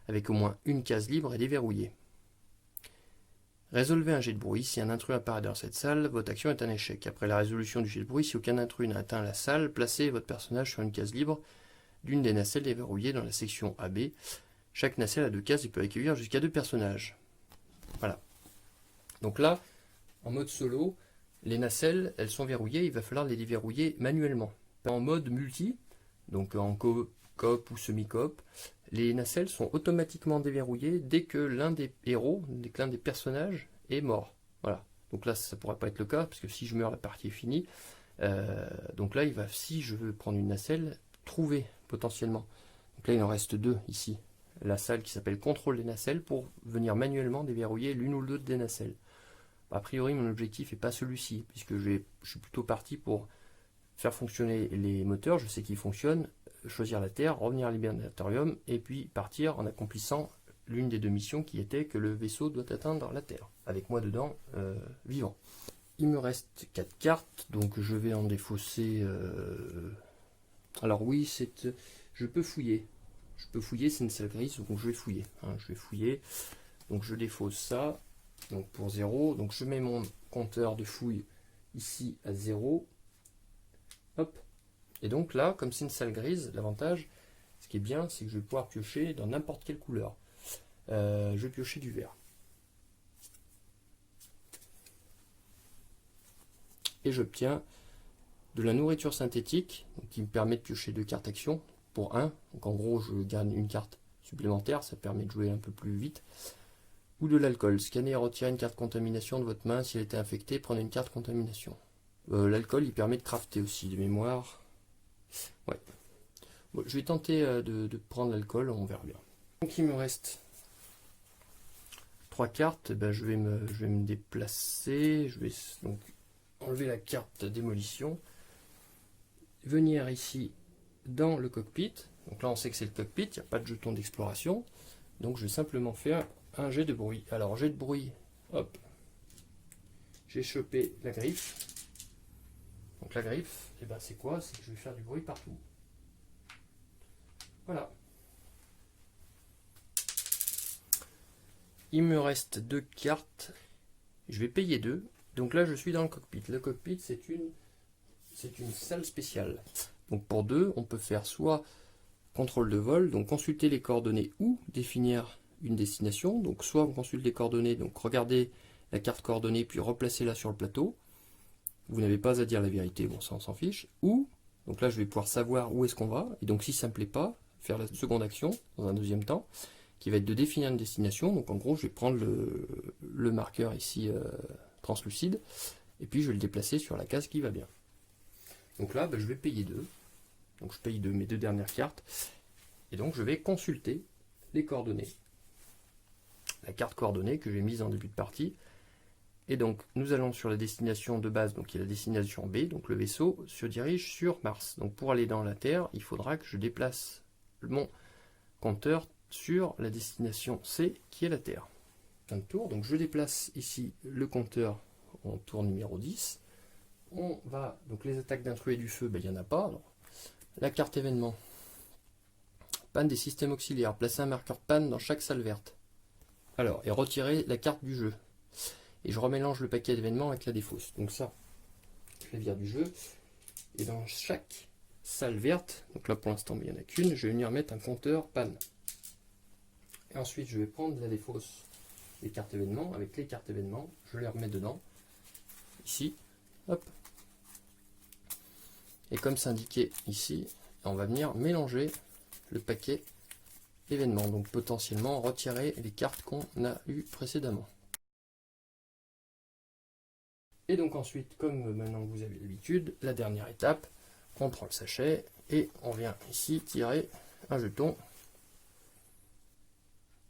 avec au moins une case libre, est déverrouillée. Résolvez un jet de bruit. Si un intrus apparaît dans cette salle, votre action est un échec. Après la résolution du jet de bruit, si aucun intrus n'a atteint la salle, placez votre personnage sur une case libre d'une des nacelles déverrouillées dans la section AB. Chaque nacelle a 2 cases et peut accueillir jusqu'à 2 personnages. Voilà. Donc là, en mode solo, les nacelles, elles sont verrouillées, il va falloir les déverrouiller manuellement. En mode multi, donc en coop ou semi-coop, les nacelles sont automatiquement déverrouillées dès que l'un des héros, dès que l'un des personnages est mort. Voilà. Donc là, ça ne pourrait pas être le cas, parce que si je meurs, la partie est finie. Donc là, si je veux prendre une nacelle, trouver potentiellement. Donc là, il en reste 2 ici. La salle qui s'appelle contrôle des nacelles pour venir manuellement déverrouiller l'une ou l'autre des nacelles. A priori, mon objectif n'est pas celui-ci, puisque je suis plutôt parti pour faire fonctionner les moteurs, je sais qu'ils fonctionnent, choisir la Terre, revenir à l'Hibernatorium, et puis partir en accomplissant l'une des deux missions qui était que le vaisseau doit atteindre la Terre, avec moi dedans, vivant. Il me reste 4 cartes, donc je vais en défausser... Alors oui, je peux fouiller. Je peux fouiller, c'est une salle grise, donc je vais fouiller. Hein, je vais fouiller. Donc je défausse ça, donc pour 0. Donc je mets mon compteur de fouille ici à 0. Hop. Et donc là, comme c'est une salle grise, l'avantage, ce qui est bien, c'est que je vais pouvoir piocher dans n'importe quelle couleur. Je vais piocher du vert. Et j'obtiens de la nourriture synthétique, donc qui me permet de piocher 2 cartes action pour 1. Donc en gros, je gagne une carte supplémentaire, ça permet de jouer un peu plus vite. Ou de l'alcool. Scannez et retirez une carte contamination de votre main. Si elle était infectée, prenez une carte contamination. L'alcool, il permet de crafter aussi, de mémoire. Ouais. Bon, je vais tenter de prendre l'alcool, on verra bien. Donc il me reste 3 cartes. Ben, je vais me déplacer. Je vais donc enlever la carte démolition. Venir ici dans le cockpit. Donc là, on sait que c'est le cockpit, il n'y a pas de jeton d'exploration. Donc je vais simplement faire un jet de bruit. Alors, jet de bruit, hop. J'ai chopé la griffe. Donc la griffe, et ben c'est quoi? C'est que je vais faire du bruit partout. Voilà. Il me reste 2 cartes. Je vais payer 2. Donc là, je suis dans le cockpit. Le cockpit, c'est une salle spéciale. Donc pour 2, on peut faire soit contrôle de vol, donc consulter les coordonnées ou définir une destination. Donc soit on consulte les coordonnées, donc regardez la carte coordonnée puis replacez-la sur le plateau. Vous n'avez pas à dire la vérité, bon ça on s'en fiche. Ou, donc là je vais pouvoir savoir où est-ce qu'on va. Et donc si ça ne me plaît pas, faire la seconde action dans un deuxième temps, qui va être de définir une destination. Donc en gros je vais prendre le marqueur ici translucide, et puis je vais le déplacer sur la case qui va bien. Donc là, je vais payer 2. Donc je paye mes 2 dernières cartes. Et donc je vais consulter les coordonnées. La carte coordonnée que j'ai mise en début de partie. Et donc nous allons sur la destination de base, donc qui est la destination B. Donc le vaisseau se dirige sur Mars. Donc pour aller dans la Terre, il faudra que je déplace mon compteur sur la destination C, qui est la Terre. Fin de tour. Donc je déplace ici le compteur en tour numéro 10. On va, donc les attaques d'intrus et du feu, il n'y en a pas. Alors, la carte événement. Panne des systèmes auxiliaires. Placez un marqueur panne dans chaque salle verte. Alors, et retirer la carte du jeu. Et je remélange le paquet d'événements avec la défausse. Donc ça, je la vire du jeu. Et dans chaque salle verte, donc là pour l'instant il n'y en a qu'une, je vais venir mettre un compteur panne. Et ensuite je vais prendre la défausse des cartes événements. Avec les cartes événements, je les remets dedans. Ici, hop. Et comme c'est indiqué ici, on va venir mélanger le paquet événements. Donc potentiellement retirer les cartes qu'on a eues précédemment. Et donc ensuite, comme maintenant vous avez l'habitude, la dernière étape, on prend le sachet et on vient ici tirer un jeton.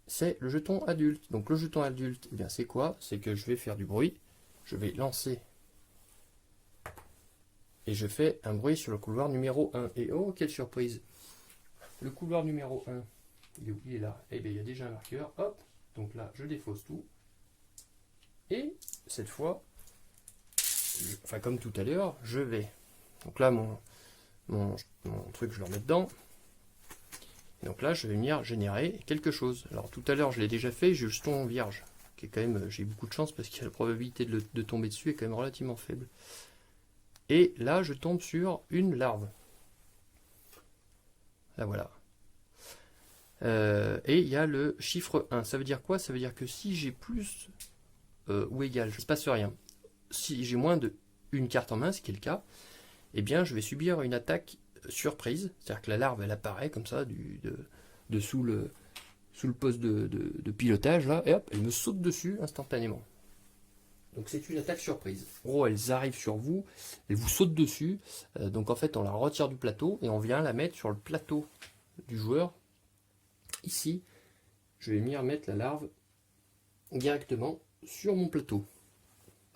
C'est le jeton adulte. Donc le jeton adulte, eh bien c'est quoi? C'est que je vais faire du bruit. Je vais lancer et je fais un bruit sur le couloir numéro 1. Et oh, quelle surprise! Le couloir numéro 1, il est là. Et bien il y a déjà un marqueur. Hop, donc là je défausse tout. Et cette fois, enfin comme tout à l'heure, je vais. Donc là mon truc, je le remets dedans. Et donc là je vais venir générer quelque chose. Alors tout à l'heure je l'ai déjà fait, j'ai le jeton vierge, qui est quand même, j'ai beaucoup de chance parce que la probabilité de tomber dessus est quand même relativement faible. Et là je tombe sur une larve. Là voilà. Et il y a le chiffre 1. Ça veut dire quoi? Ça veut dire que si j'ai plus ou égal, il ne se passe rien. Si j'ai moins de une carte en main, ce qui est le cas, eh bien je vais subir une attaque surprise. C'est-à-dire que la larve elle apparaît comme ça sous le poste de pilotage là, et hop, elle me saute dessus instantanément. Donc c'est une attaque surprise. En gros, elles arrivent sur vous, elles vous sautent dessus. Donc en fait, on la retire du plateau et on vient la mettre sur le plateau du joueur. Ici, je vais venir mettre la larve directement sur mon plateau.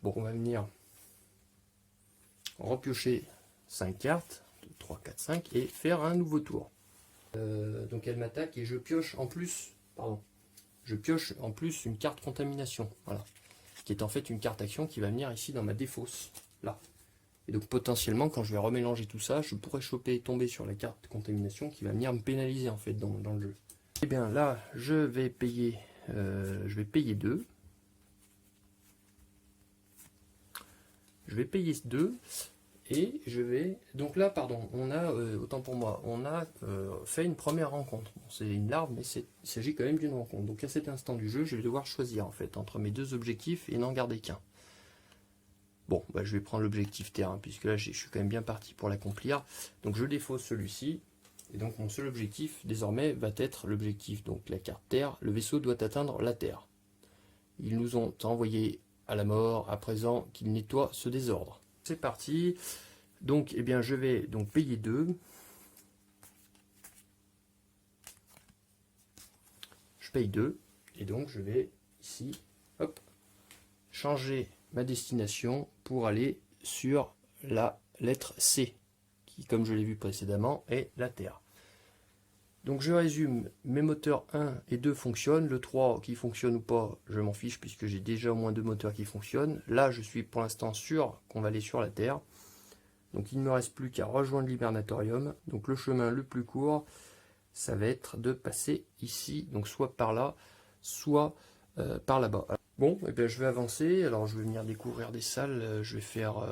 Bon, on va venir repiocher 5 cartes, 2, 3, 4, 5, et faire un nouveau tour. Donc elle m'attaque et je pioche en plus, une carte contamination, voilà, qui est en fait une carte action qui va venir ici dans ma défausse, là. Et donc potentiellement, quand je vais remélanger tout ça, je pourrais tomber sur la carte contamination qui va venir me pénaliser en fait dans le jeu. Et bien là, je vais payer 2. Je vais payer 2 et je vais... Donc là, pardon, on a, autant pour moi, on a fait une première rencontre. Bon, c'est une larve, mais il s'agit quand même d'une rencontre. Donc à cet instant du jeu, je vais devoir choisir en fait entre mes deux objectifs et n'en garder qu'un. Bon, bah, je vais prendre l'objectif terrain, puisque là je suis quand même bien parti pour l'accomplir. Donc je défausse celui-ci. Et donc mon seul objectif désormais va être l'objectif, donc la carte terre. Le vaisseau doit atteindre la terre. Ils nous ont envoyé à la mort, à présent qu'ils nettoient ce désordre. C'est parti. Donc eh bien je vais donc payer 2. Je paye 2 et donc je vais ici, hop, changer ma destination pour aller sur la lettre C, qui comme je l'ai vu précédemment est la Terre. Donc je résume, mes moteurs 1 et 2 fonctionnent, le 3 qui fonctionne ou pas, je m'en fiche puisque j'ai déjà au moins 2 moteurs qui fonctionnent. Là je suis pour l'instant sûr qu'on va aller sur la Terre. Donc il ne me reste plus qu'à rejoindre l'hibernatorium. Donc le chemin le plus court, ça va être de passer ici, donc soit par là, soit par là-bas. Bon, et bien je vais avancer, alors je vais venir découvrir des salles, je vais faire...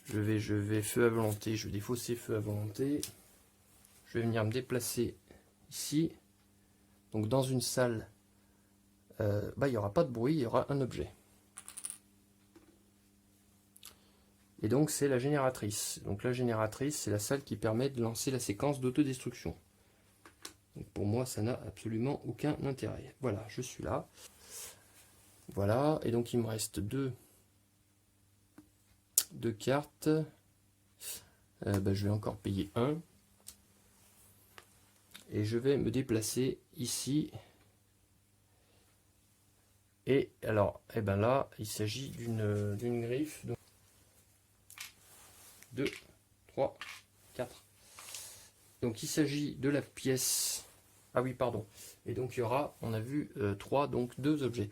je vais feu à volonté, je vais défausser feu à volonté. Je vais venir me déplacer ici. Donc dans une salle, il n'y aura pas de bruit, il y aura un objet. Et donc c'est la génératrice. Donc la génératrice, c'est la salle qui permet de lancer la séquence d'autodestruction. Donc pour moi, ça n'a absolument aucun intérêt. Voilà, je suis là. Voilà, et donc il me reste deux cartes. Je vais encore payer 1. Et je vais me déplacer ici. Et alors, là, il s'agit d'une griffe. Donc 2, 3, 4. Donc il s'agit de la pièce. Ah oui, pardon. Et donc il y aura, on a vu 3, donc 2 objets.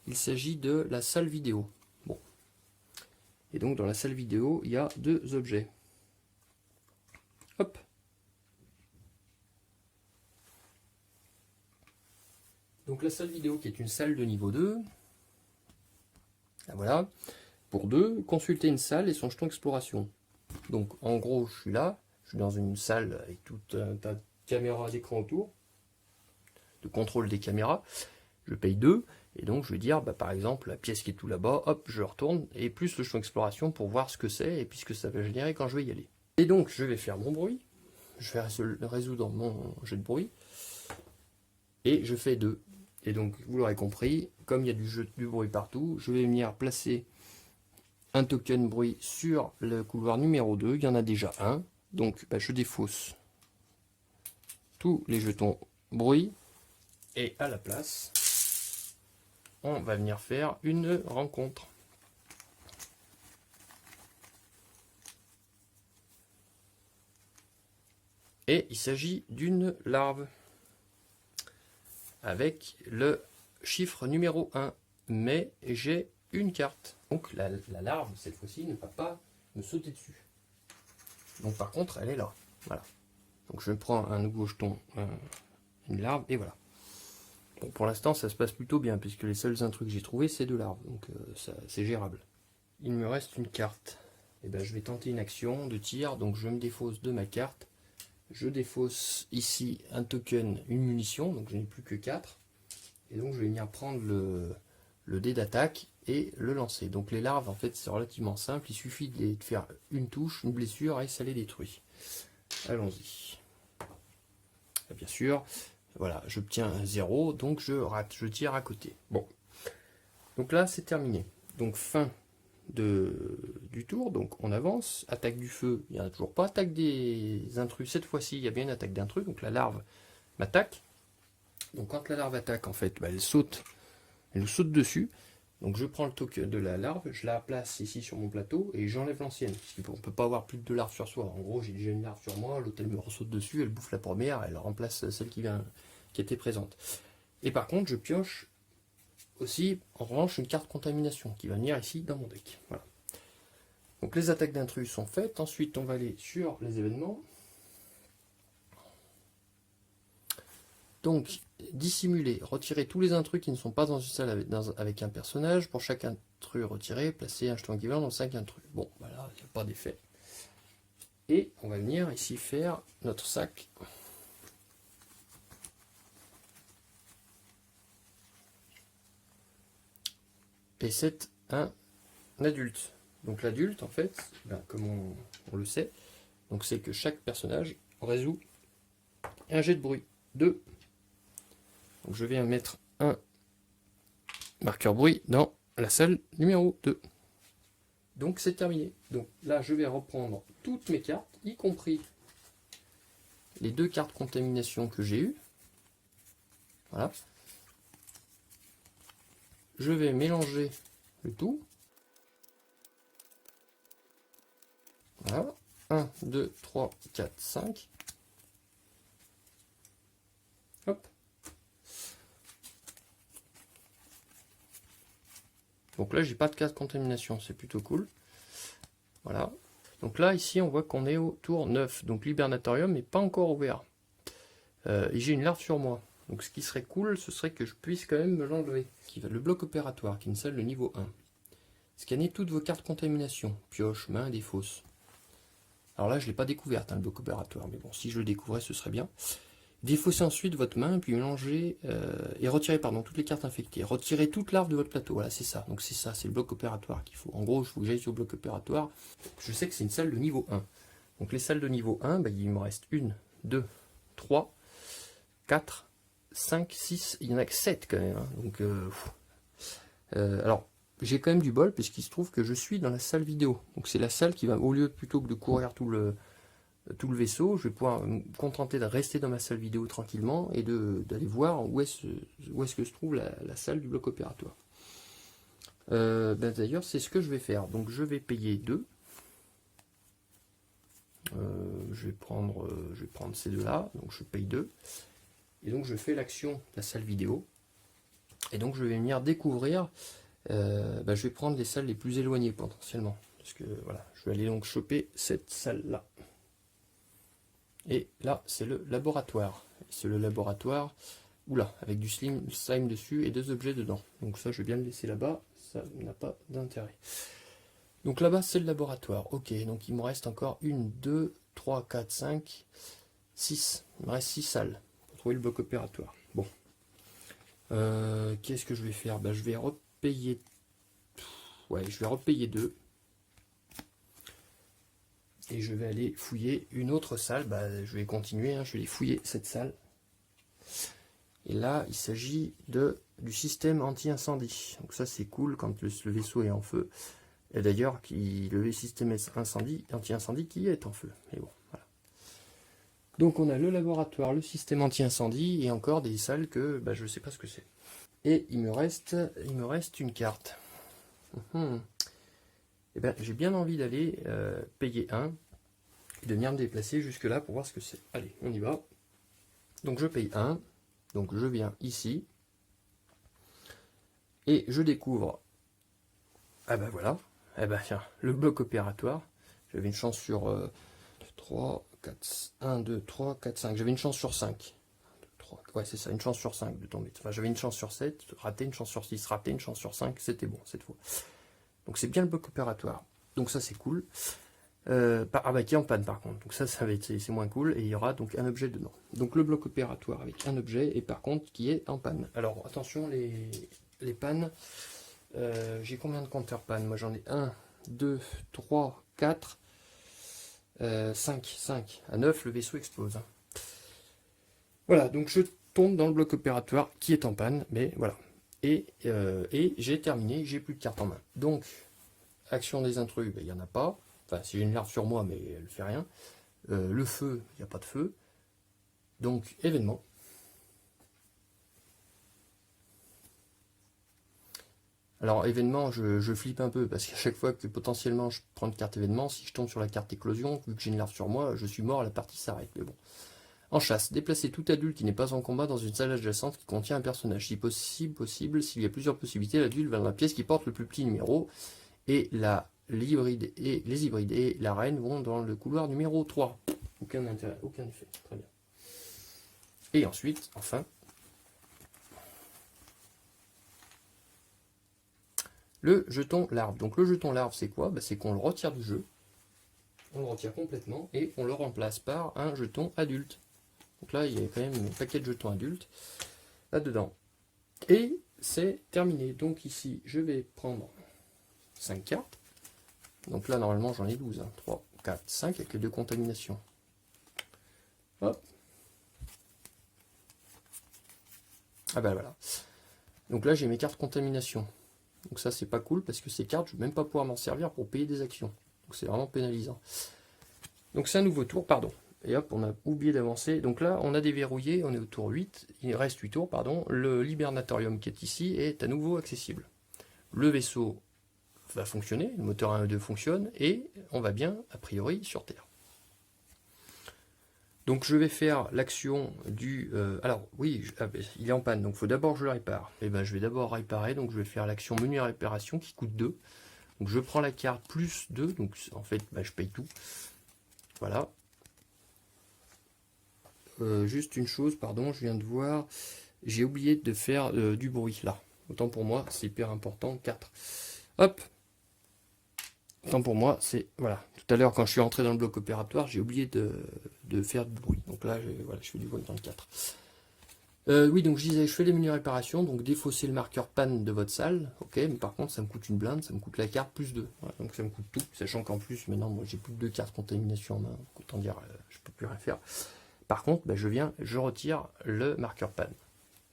Il s'agit de la salle vidéo. Bon. Et donc dans la salle vidéo, il y a 2 objets. Hop. Donc la salle vidéo qui est une salle de niveau 2. Voilà. Pour 2, consulter une salle et son jeton exploration. Donc en gros, je suis là. Je suis dans une salle avec tout un tas de caméras d'écran autour. De contrôle des caméras. Je paye 2. Et donc je vais dire, par exemple, la pièce qui est tout là-bas, hop, je retourne. Et plus le jeton exploration pour voir ce que c'est et puis ce que ça va générer quand je vais y aller. Et donc je vais faire mon bruit. Je vais résoudre mon jet de bruit. Et je fais 2. Et donc, vous l'aurez compris, comme il y a du bruit partout, je vais venir placer un token bruit sur le couloir numéro 2. Il y en a déjà un. Donc, je défausse tous les jetons bruit. Et à la place, on va venir faire une rencontre. Et il s'agit d'une larve. Avec le chiffre numéro 1. Mais j'ai une carte. Donc la larve, cette fois-ci, ne va pas me sauter dessus. Donc par contre, elle est là. Voilà. Donc je prends un nouveau jeton, une larve, et voilà. Bon, pour l'instant, ça se passe plutôt bien, puisque les seuls intrus que j'ai trouvés, c'est 2 larves. Donc c'est gérable. Il me reste une carte. Et je vais tenter une action de tir. Donc je me défausse de ma carte. Je défausse ici un token, une munition, donc je n'ai plus que 4. Et donc je vais venir prendre le dé d'attaque et le lancer. Donc les larves, en fait, c'est relativement simple. Il suffit de faire une touche, une blessure et ça les détruit. Allons-y. Bien sûr, voilà, j'obtiens un 0, donc je rate, je tire à côté. Bon, donc là c'est terminé. Donc fin du tour, donc on avance. Attaque du feu, il n'y en a toujours pas. Attaque des intrus, cette fois-ci il y a bien une attaque d'intrus, donc la larve m'attaque. Donc quand la larve attaque, en fait, elle saute, elle nous saute dessus. Donc je prends le token de la larve, je la place ici sur mon plateau et j'enlève l'ancienne. On ne peut pas avoir plus de 2 larves sur soi. En gros, j'ai déjà une larve sur moi, l'autre elle me ressaute dessus, elle bouffe la première, elle remplace celle qui était présente. Et par contre, je pioche aussi, en revanche, une carte contamination qui va venir ici dans mon deck. Voilà. Donc les attaques d'intrus sont faites. Ensuite, on va aller sur les événements. Donc, dissimuler, retirer tous les intrus qui ne sont pas dans une salle avec un personnage. Pour chaque intrus retiré, placer un jeton équivalent dans 5 intrus. Bon, voilà, il n'y a pas d'effet. Et on va venir ici faire notre sac. Et c'est un adulte. Donc l'adulte, en fait, ben, comme on le sait, donc c'est que chaque personnage résout un jet de bruit. 2. Donc je viens mettre un marqueur bruit dans la salle numéro 2. Donc c'est terminé. Donc là, je vais reprendre toutes mes cartes, y compris les 2 cartes contamination que j'ai eues. Voilà. Je vais mélanger le tout. Voilà. 1, 2, 3, 4, 5. Hop. Donc là, j'ai pas de cas de contamination, c'est plutôt cool. Voilà. Donc là, ici, on voit qu'on est au tour 9. Donc l'hibernatorium n'est pas encore ouvert. Et j'ai une larve sur moi. Donc ce qui serait cool, ce serait que je puisse quand même me l'enlever. Le bloc opératoire, qui est une salle de niveau 1. Scannez toutes vos cartes contamination. Pioche, main, des fosses. Alors là, je ne l'ai pas découverte, hein, le bloc opératoire. Mais bon, si je le découvrais, ce serait bien. Défaussez ensuite votre main, puis mélangez et retirez toutes les cartes infectées. Retirez toute larve de votre plateau. Voilà, c'est ça. Donc c'est ça, c'est le bloc opératoire qu'il faut. En gros, il faut que j'aille sur le bloc opératoire. Je sais que c'est une salle de niveau 1. Donc les salles de niveau 1, bah, il me reste 1, 2, 3, 4, 5, 6. Il y en a que 7 quand même. Hein. Donc, alors, j'ai quand même du bol, puisqu'il se trouve que je suis dans la salle vidéo. Donc c'est la salle qui va, au lieu plutôt que de courir tout le vaisseau, je vais pouvoir me contenter de rester dans ma salle vidéo tranquillement et d'aller voir où est-ce que se trouve la salle du bloc opératoire. D'ailleurs, c'est ce que je vais faire. Donc je vais payer 2. Je vais prendre ces deux-là. Donc je paye 2. Et donc je fais l'action de la salle vidéo. Et donc je vais venir découvrir. Je vais prendre les salles les plus éloignées potentiellement. Parce que voilà, je vais aller donc choper cette salle-là. Et là, c'est le laboratoire. C'est le laboratoire, oula, avec du slime dessus et 2 objets dedans. Donc ça, je vais bien le laisser là-bas, ça n'a pas d'intérêt. Donc là-bas, c'est le laboratoire. Ok, donc il me reste encore 1, 2, 3, 4, 5, 6. Il me reste 6 salles pour trouver le bloc opératoire. Bon. Qu'est-ce que je vais faire? Je vais repayer... Ouais, je vais repayer 2. Et je vais aller fouiller une autre salle. Je vais continuer, hein, je vais aller fouiller cette salle. Et là, il s'agit du système anti-incendie. Donc ça, c'est cool quand le vaisseau est en feu. Et d'ailleurs, le système anti-incendie qui est en feu. Mais bon, voilà. Donc on a le laboratoire, le système anti-incendie et encore des salles que je ne sais pas ce que c'est. Et il me reste une carte. Eh ben, j'ai bien envie d'aller payer 1 et de venir me déplacer jusque là pour voir ce que c'est. Allez, on y va. Donc je paye 1, donc je viens ici et je découvre, voilà, tiens, le bloc opératoire. J'avais une chance sur 3, 4, 1, 2, 3, 4, 5. J'avais une chance sur 5. 3, ouais, c'est ça, une chance sur 5 de tomber. Enfin, j'avais une chance sur 7, raté, une chance sur 6, raté, une chance sur 5, c'était bon cette fois. Donc c'est bien le bloc opératoire. Donc ça c'est cool. Qui est en panne par contre. Donc ça va être c'est moins cool. Et il y aura donc un objet dedans. Donc le bloc opératoire avec un objet et par contre qui est en panne. Alors attention les pannes. J'ai combien de compteurs panne? Moi j'en ai 1, 2, 3, 4, 5. À 9 le vaisseau explose. Hein. Voilà, donc je tombe dans le bloc opératoire qui est en panne. Mais voilà. Et j'ai terminé, j'ai plus de cartes en main. Donc, action des intrus, il n'y en a pas. Enfin, si j'ai une larve sur moi, mais elle ne fait rien. Le feu, il n'y a pas de feu. Donc, événement. Alors événement, je flippe un peu, parce qu'à chaque fois que potentiellement je prends une carte événement, si je tombe sur la carte éclosion, vu que j'ai une larve sur moi, je suis mort, la partie s'arrête. Mais bon. En chasse, déplacer tout adulte qui n'est pas en combat dans une salle adjacente qui contient un personnage. Si possible, s'il y a plusieurs possibilités, l'adulte va dans la pièce qui porte le plus petit numéro, et les hybrides et la reine vont dans le couloir numéro 3. Aucun intérêt, aucun effet. Très bien. Et ensuite, enfin, le jeton larve. Donc le jeton larve, c'est quoi? C'est qu'on le retire du jeu. On le retire complètement et on le remplace par un jeton adulte. Donc là, il y a quand même un paquet de jetons adultes là-dedans. Et c'est terminé. Donc ici, je vais prendre 5 cartes. Donc là, normalement, j'en ai 12. 3, 4, 5 avec les 2 contaminations. Hop. Ah ben voilà. Donc là, j'ai mes cartes contamination. Donc ça, c'est pas cool parce que ces cartes, je ne vais même pas pouvoir m'en servir pour payer des actions. Donc c'est vraiment pénalisant. Donc c'est un nouveau tour, pardon. Et hop, on a oublié d'avancer. Donc là, on a déverrouillé, on est au tour 8. Il reste 8 tours, pardon. Le Libernatorium qui est ici est à nouveau accessible. Le vaisseau va fonctionner, le moteur 1 et 2 fonctionne, et on va bien, a priori, sur Terre. Donc je vais faire l'action du... alors oui, il est en panne, donc il faut d'abord que je le répare. Et ben je vais d'abord réparer, donc je vais faire l'action menu à réparation qui coûte 2. Donc je prends la carte plus 2, donc en fait je paye tout. Voilà. Juste une chose, pardon, je viens de voir, j'ai oublié de faire du bruit là. Autant pour moi, c'est hyper important, 4. Hop. Autant pour moi, c'est... Voilà. Tout à l'heure, quand je suis entré dans le bloc opératoire, j'ai oublié de faire du bruit. Donc là, voilà, je fais du bruit dans le 4. Oui, donc je disais, je fais les menus réparation, donc défausser le marqueur panne de votre salle. Ok, mais par contre, ça me coûte une blinde, ça me coûte la carte plus 2. Voilà, donc ça me coûte tout, sachant qu'en plus, maintenant, moi, j'ai plus de 2 cartes contamination en main. Autant dire, je peux plus rien faire. Par contre, je retire le marqueur panne.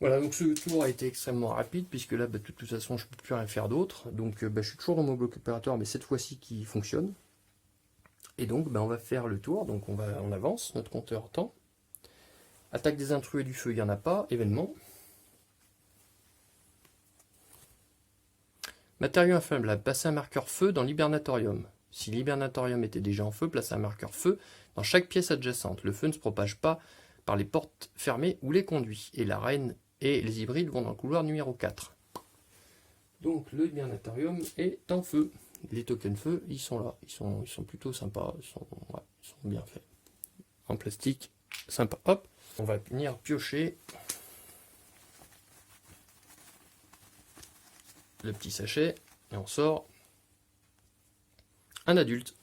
Voilà, donc ce tour a été extrêmement rapide, puisque là, de toute façon, je ne peux plus rien faire d'autre. Donc, je suis toujours dans mon bloc opératoire, mais cette fois-ci qui fonctionne. Et donc, on va faire le tour. Donc, on avance, notre compteur temps. Attaque des intrus et du feu, il n'y en a pas. Événement. Matériau inflammable, passer un marqueur feu dans l'hibernatorium. Si l'hibernatorium était déjà en feu, placez un marqueur feu dans chaque pièce adjacente. Le feu ne se propage pas par les portes fermées ou les conduits. Et la reine et les hybrides vont dans le couloir numéro 4. Donc le hibernatorium est en feu. Les tokens feu, ils sont là. Ils sont plutôt sympas. Ils sont bien faits. En plastique, sympa. Hop, on va venir piocher le petit sachet et on sort un adulte.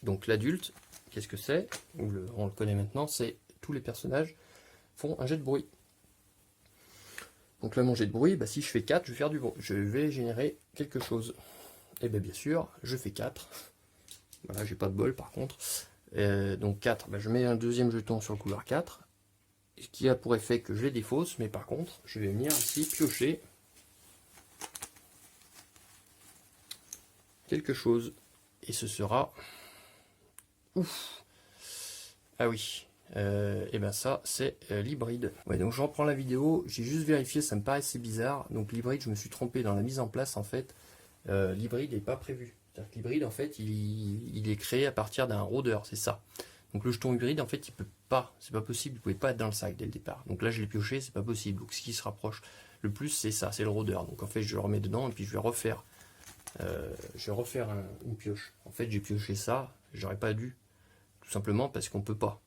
Donc l'adulte, qu'est-ce que c'est? On le connaît maintenant, c'est tous les personnages font un jet de bruit. Donc là, mon jet de bruit, si je fais 4, je vais faire du bruit. Je vais générer quelque chose. Et bien sûr, je fais 4. Voilà, j'ai pas de bol par contre. Donc 4, je mets un deuxième jeton sur le couloir 4. Ce qui a pour effet que je les défausse, mais par contre, je vais venir ici piocher quelque chose. Et ce sera... Ouf. Ah oui. Et ça, c'est l'hybride. Ouais, donc je reprends la vidéo. J'ai juste vérifié, ça me paraissait bizarre. Donc l'hybride, je me suis trompé dans la mise en place. En fait, l'hybride n'est pas prévu. C'est-à-dire que l'hybride, en fait, il est créé à partir d'un rôdeur, c'est ça. Donc le jeton hybride, en fait, il peut pas. C'est pas possible. Il pouvait pas être dans le sac dès le départ. Donc là, je l'ai pioché, c'est pas possible. Donc ce qui se rapproche le plus, c'est ça, c'est le rôdeur. Donc en fait, je le remets dedans et puis je vais refaire. Une pioche. En fait, j'ai pioché ça. J'aurais pas dû. Tout simplement parce qu'on peut pas.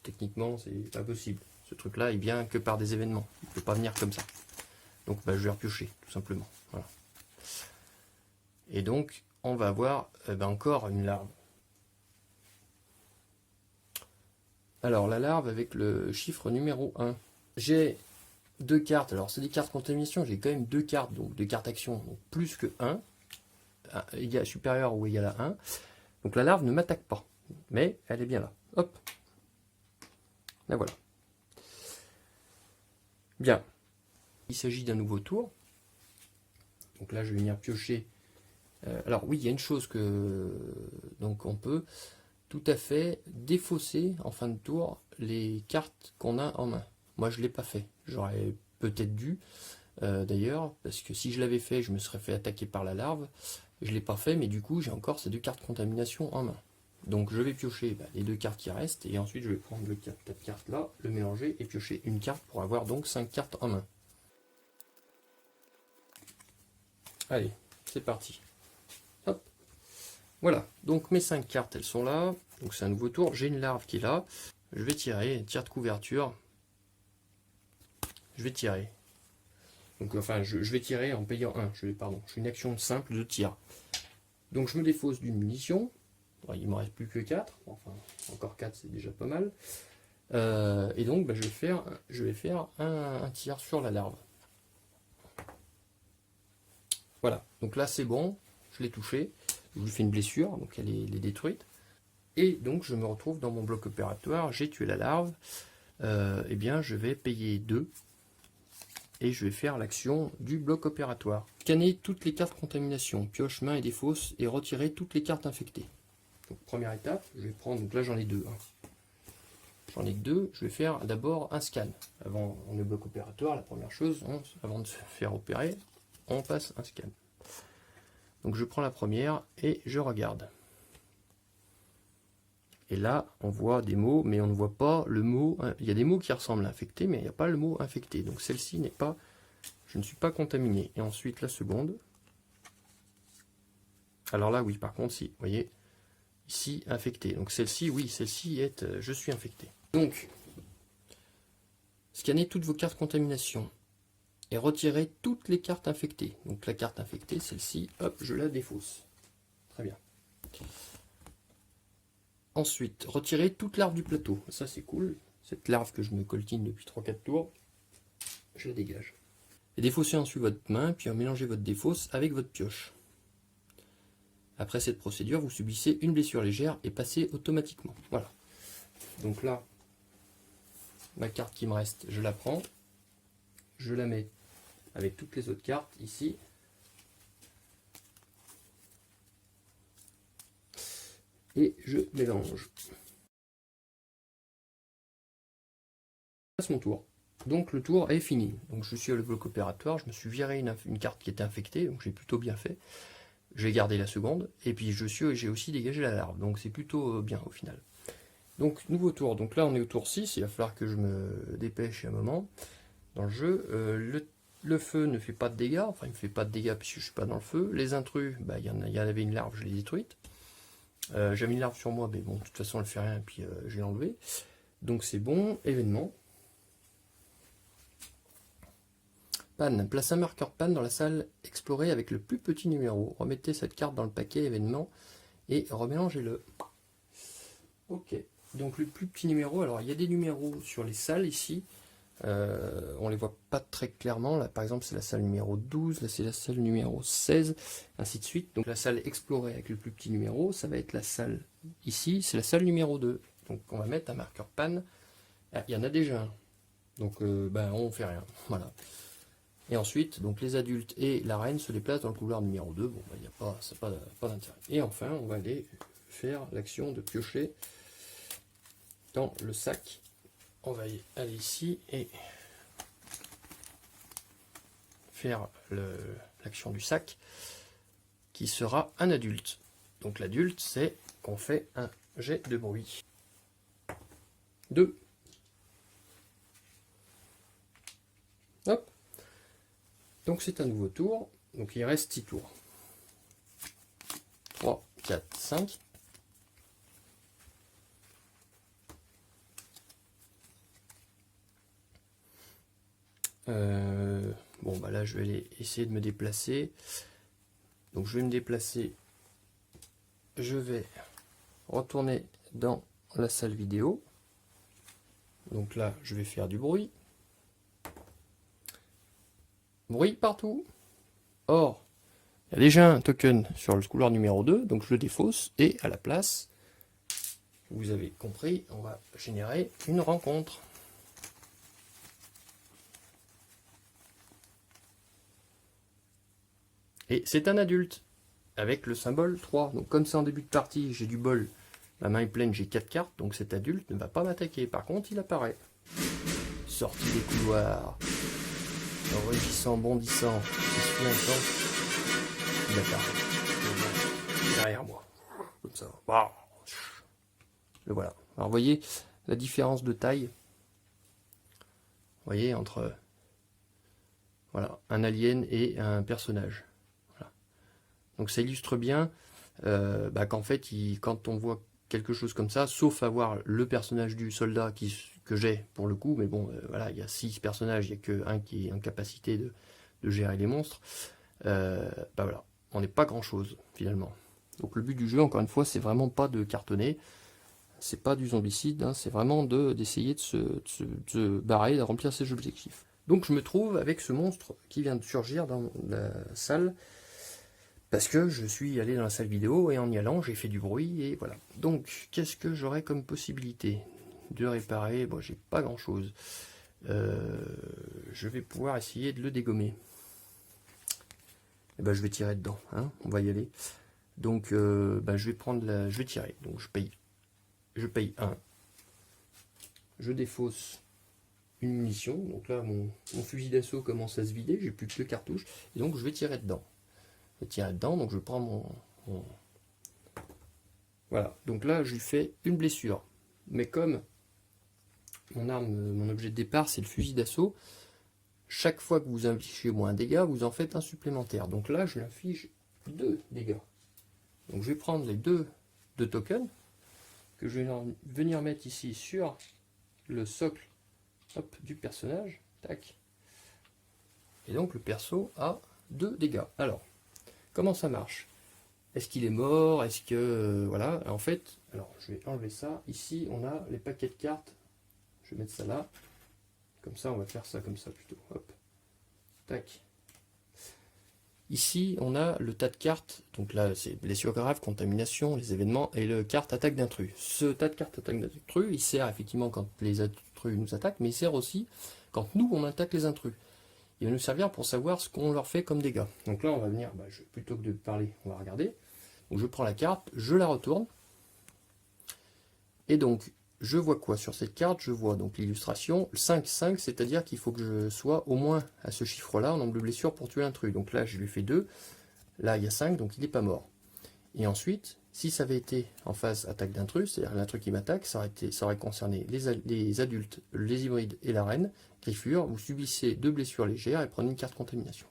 Techniquement, c'est pas possible. Ce truc-là, il vient que par des événements. Il peut pas venir comme ça. Donc, je vais repiocher, tout simplement. Voilà. Et donc, on va avoir encore une larve. Alors, la larve avec le chiffre numéro 1. J'ai 2 cartes. Alors, c'est des cartes contamination. J'ai quand même 2 cartes, donc 2 cartes action. Donc, plus que 1. Supérieur ou égal à 1. Donc, la larve ne m'attaque pas. Mais elle est bien là. Hop. La voilà. Bien. Il s'agit d'un nouveau tour. Donc là, je vais venir piocher. Alors oui, il y a une chose que... Donc on peut tout à fait défausser en fin de tour les cartes qu'on a en main. Moi, je ne l'ai pas fait. J'aurais peut-être dû. d'ailleurs, parce que si je l'avais fait, je me serais fait attaquer par la larve. Je ne l'ai pas fait, mais du coup, j'ai encore ces 2 cartes contamination en main. Donc je vais piocher les 2 cartes qui restent, et ensuite je vais prendre le 4 cartes là, le mélanger et piocher une carte pour avoir donc 5 cartes en main. Allez, c'est parti. Hop. Voilà, donc mes 5 cartes, elles sont là. Donc c'est un nouveau tour. J'ai une larve qui est là. Je vais tirer, tir de couverture. Je vais tirer. Donc enfin, je vais tirer en payant 1. Je fais une action simple de tir. Donc je me défausse d'une munition. Bon, il ne me reste plus que 4. Enfin, encore 4, c'est déjà pas mal. Et donc je vais faire un tir sur la larve. Voilà, donc là c'est bon, je l'ai touché, je lui fais une blessure, donc elle est détruite. Et donc je me retrouve dans mon bloc opératoire, j'ai tué la larve, eh bien je vais payer 2, et je vais faire l'action du bloc opératoire. Scanner toutes les cartes contamination, pioche, main et défausse, et retirer toutes les cartes infectées. Donc première étape, je vais prendre, donc là j'en ai 2. J'en ai que 2, je vais faire d'abord un scan. Avant, on est au bloc opératoire, la première chose, avant de se faire opérer, on passe un scan. Donc je prends la première et je regarde. Et là, on voit des mots, mais on ne voit pas le mot. Il y a des mots qui ressemblent à infecté, mais il n'y a pas le mot infecté. Donc celle-ci n'est pas. Je ne suis pas contaminé. Et ensuite la seconde. Alors là, oui, par contre, si, vous voyez, ici infecté. Donc celle-ci, oui, celle-ci est. Je suis infecté. Donc, scannez toutes vos cartes contamination. Et retirer toutes les cartes infectées. Donc la carte infectée, celle-ci, hop, je la défausse. Très bien. Ensuite, retirer toute larve du plateau. Ça c'est cool. Cette larve que je me coltine depuis 3-4 tours, je la dégage. Et défaussez ensuite votre main, puis mélangez votre défausse avec votre pioche. Après cette procédure, vous subissez une blessure légère et passez automatiquement. Voilà. Donc là, ma carte qui me reste, je la prends. Je la mets avec toutes les autres cartes ici. Et je mélange. C'est mon tour. Donc le tour est fini. Donc je suis à le bloc opératoire. Je me suis viré une carte qui était infectée. Donc j'ai plutôt bien fait. J'ai gardé la seconde. Et puis j'ai aussi dégagé la larve. Donc c'est plutôt bien au final. Donc nouveau tour. Donc là on est au tour 6. Il va falloir que je me dépêche un moment. Dans le jeu, le feu ne fait pas de dégâts, enfin il ne me fait pas de dégâts puisque je ne suis pas dans le feu. Les intrus, bah, il y en avait une larve, je l'ai détruite. J'avais une larve sur moi, mais bon, de toute façon elle ne fait rien, et puis je l'ai enlevée. Donc c'est bon, événement. Panne, place un marqueur panne dans la salle explorée avec le plus petit numéro. Remettez cette carte dans le paquet événement et remélangez-le. Ok, donc le plus petit numéro, alors il y a des numéros sur les salles ici. On les voit pas très clairement. Là par exemple c'est la salle numéro 12, là c'est la salle numéro 16, ainsi de suite. Donc la salle explorée avec le plus petit numéro, ça va être la salle ici, c'est la salle numéro 2. Donc on va mettre un marqueur panne. Ah, il y en a déjà un. Donc on fait rien. Voilà. Et ensuite, donc les adultes et la reine se déplacent dans le couloir numéro 2. Bon, il n'y a pas d'intérêt. Et enfin, on va aller faire l'action de piocher dans le sac. On va aller ici et faire l'action du sac qui sera un adulte. Donc l'adulte, c'est qu'on fait un jet de bruit. 2. Hop. Donc c'est un nouveau tour. Donc il reste 6 tours. 3, 4, 5. Bon bah là je vais aller essayer de me déplacer. Donc je vais me déplacer. Je vais retourner dans la salle vidéo. Donc là je vais faire du bruit. Bruit partout. Or, il y a déjà un token sur le couloir numéro 2, donc je le défausse et à la place, vous avez compris, on va générer une rencontre. Et c'est un adulte, avec le symbole 3. Donc comme c'est en début de partie, j'ai du bol, ma main est pleine, j'ai 4 cartes, donc cet adulte ne va pas m'attaquer. Par contre, il apparaît. Sortie des couloirs. En rugissant, bondissant, je suis encore. Il apparaît. Derrière moi. Comme ça. Le voilà. Alors vous voyez la différence de taille. Vous voyez entre voilà, un alien et un personnage. Voilà. Donc ça illustre bien qu'en fait, quand on voit quelque chose comme ça, sauf avoir le personnage du soldat que j'ai pour le coup, mais bon, voilà, il y a 6 personnages, il n'y a qu'un qui est en capacité de gérer les monstres, voilà, on n'est pas grand chose finalement. Donc le but du jeu, encore une fois, c'est vraiment pas de cartonner, c'est pas du zombicide, hein, c'est vraiment d'essayer de se barrer, de remplir ses objectifs. Donc je me trouve avec ce monstre qui vient de surgir dans la salle, parce que je suis allé dans la salle vidéo et en y allant j'ai fait du bruit et voilà. Donc qu'est-ce que j'aurais comme possibilité de réparer? Bon, j'ai pas grand chose. Je vais pouvoir essayer de le dégommer. Et ben je vais tirer dedans, hein, on va y aller. Donc je vais tirer. Donc je paye 1. Je défausse une munition. Donc là mon fusil d'assaut commence à se vider, j'ai plus que 2 cartouches et donc je vais tirer dedans. Donc je prends mon... Voilà, donc là je lui fais une blessure. Mais comme mon arme, mon objet de départ, c'est le fusil d'assaut, chaque fois que vous infligez moins un dégât, vous en faites un supplémentaire. Donc là, je lui inflige 2 dégâts. Donc je vais prendre les deux tokens, que je vais venir mettre ici sur le socle du personnage. Tac. Et donc le perso a 2 dégâts. Alors, comment ça marche? Est-ce qu'il est mort? Est-ce que... voilà, en fait, alors je vais enlever ça. Ici, on a les paquets de cartes. Je vais mettre ça là. Comme ça, on va faire ça comme ça plutôt. Hop. Tac. Ici, on a le tas de cartes. Donc là, c'est blessure grave, contamination, les événements et le carte attaque d'intrus. Ce tas de cartes attaque d'intrus, il sert effectivement quand les intrus nous attaquent, mais il sert aussi quand nous, on attaque les intrus. Il va nous servir pour savoir ce qu'on leur fait comme dégâts. Donc là, on va venir, plutôt que de parler, on va regarder. Donc je prends la carte, je la retourne. Et donc, je vois quoi sur cette carte? Je vois donc l'illustration 5-5, c'est-à-dire qu'il faut que je sois au moins à ce chiffre-là en nombre de blessures pour tuer l'intrus. Donc là, je lui fais 2. Là, il y a 5, donc il n'est pas mort. Et ensuite, si ça avait été en phase attaque d'intrus, c'est-à-dire l'intrus qui m'attaque, ça aurait concerné les adultes, les hybrides et la reine. Griffure, vous subissez 2 blessures légères et prenez une carte contamination.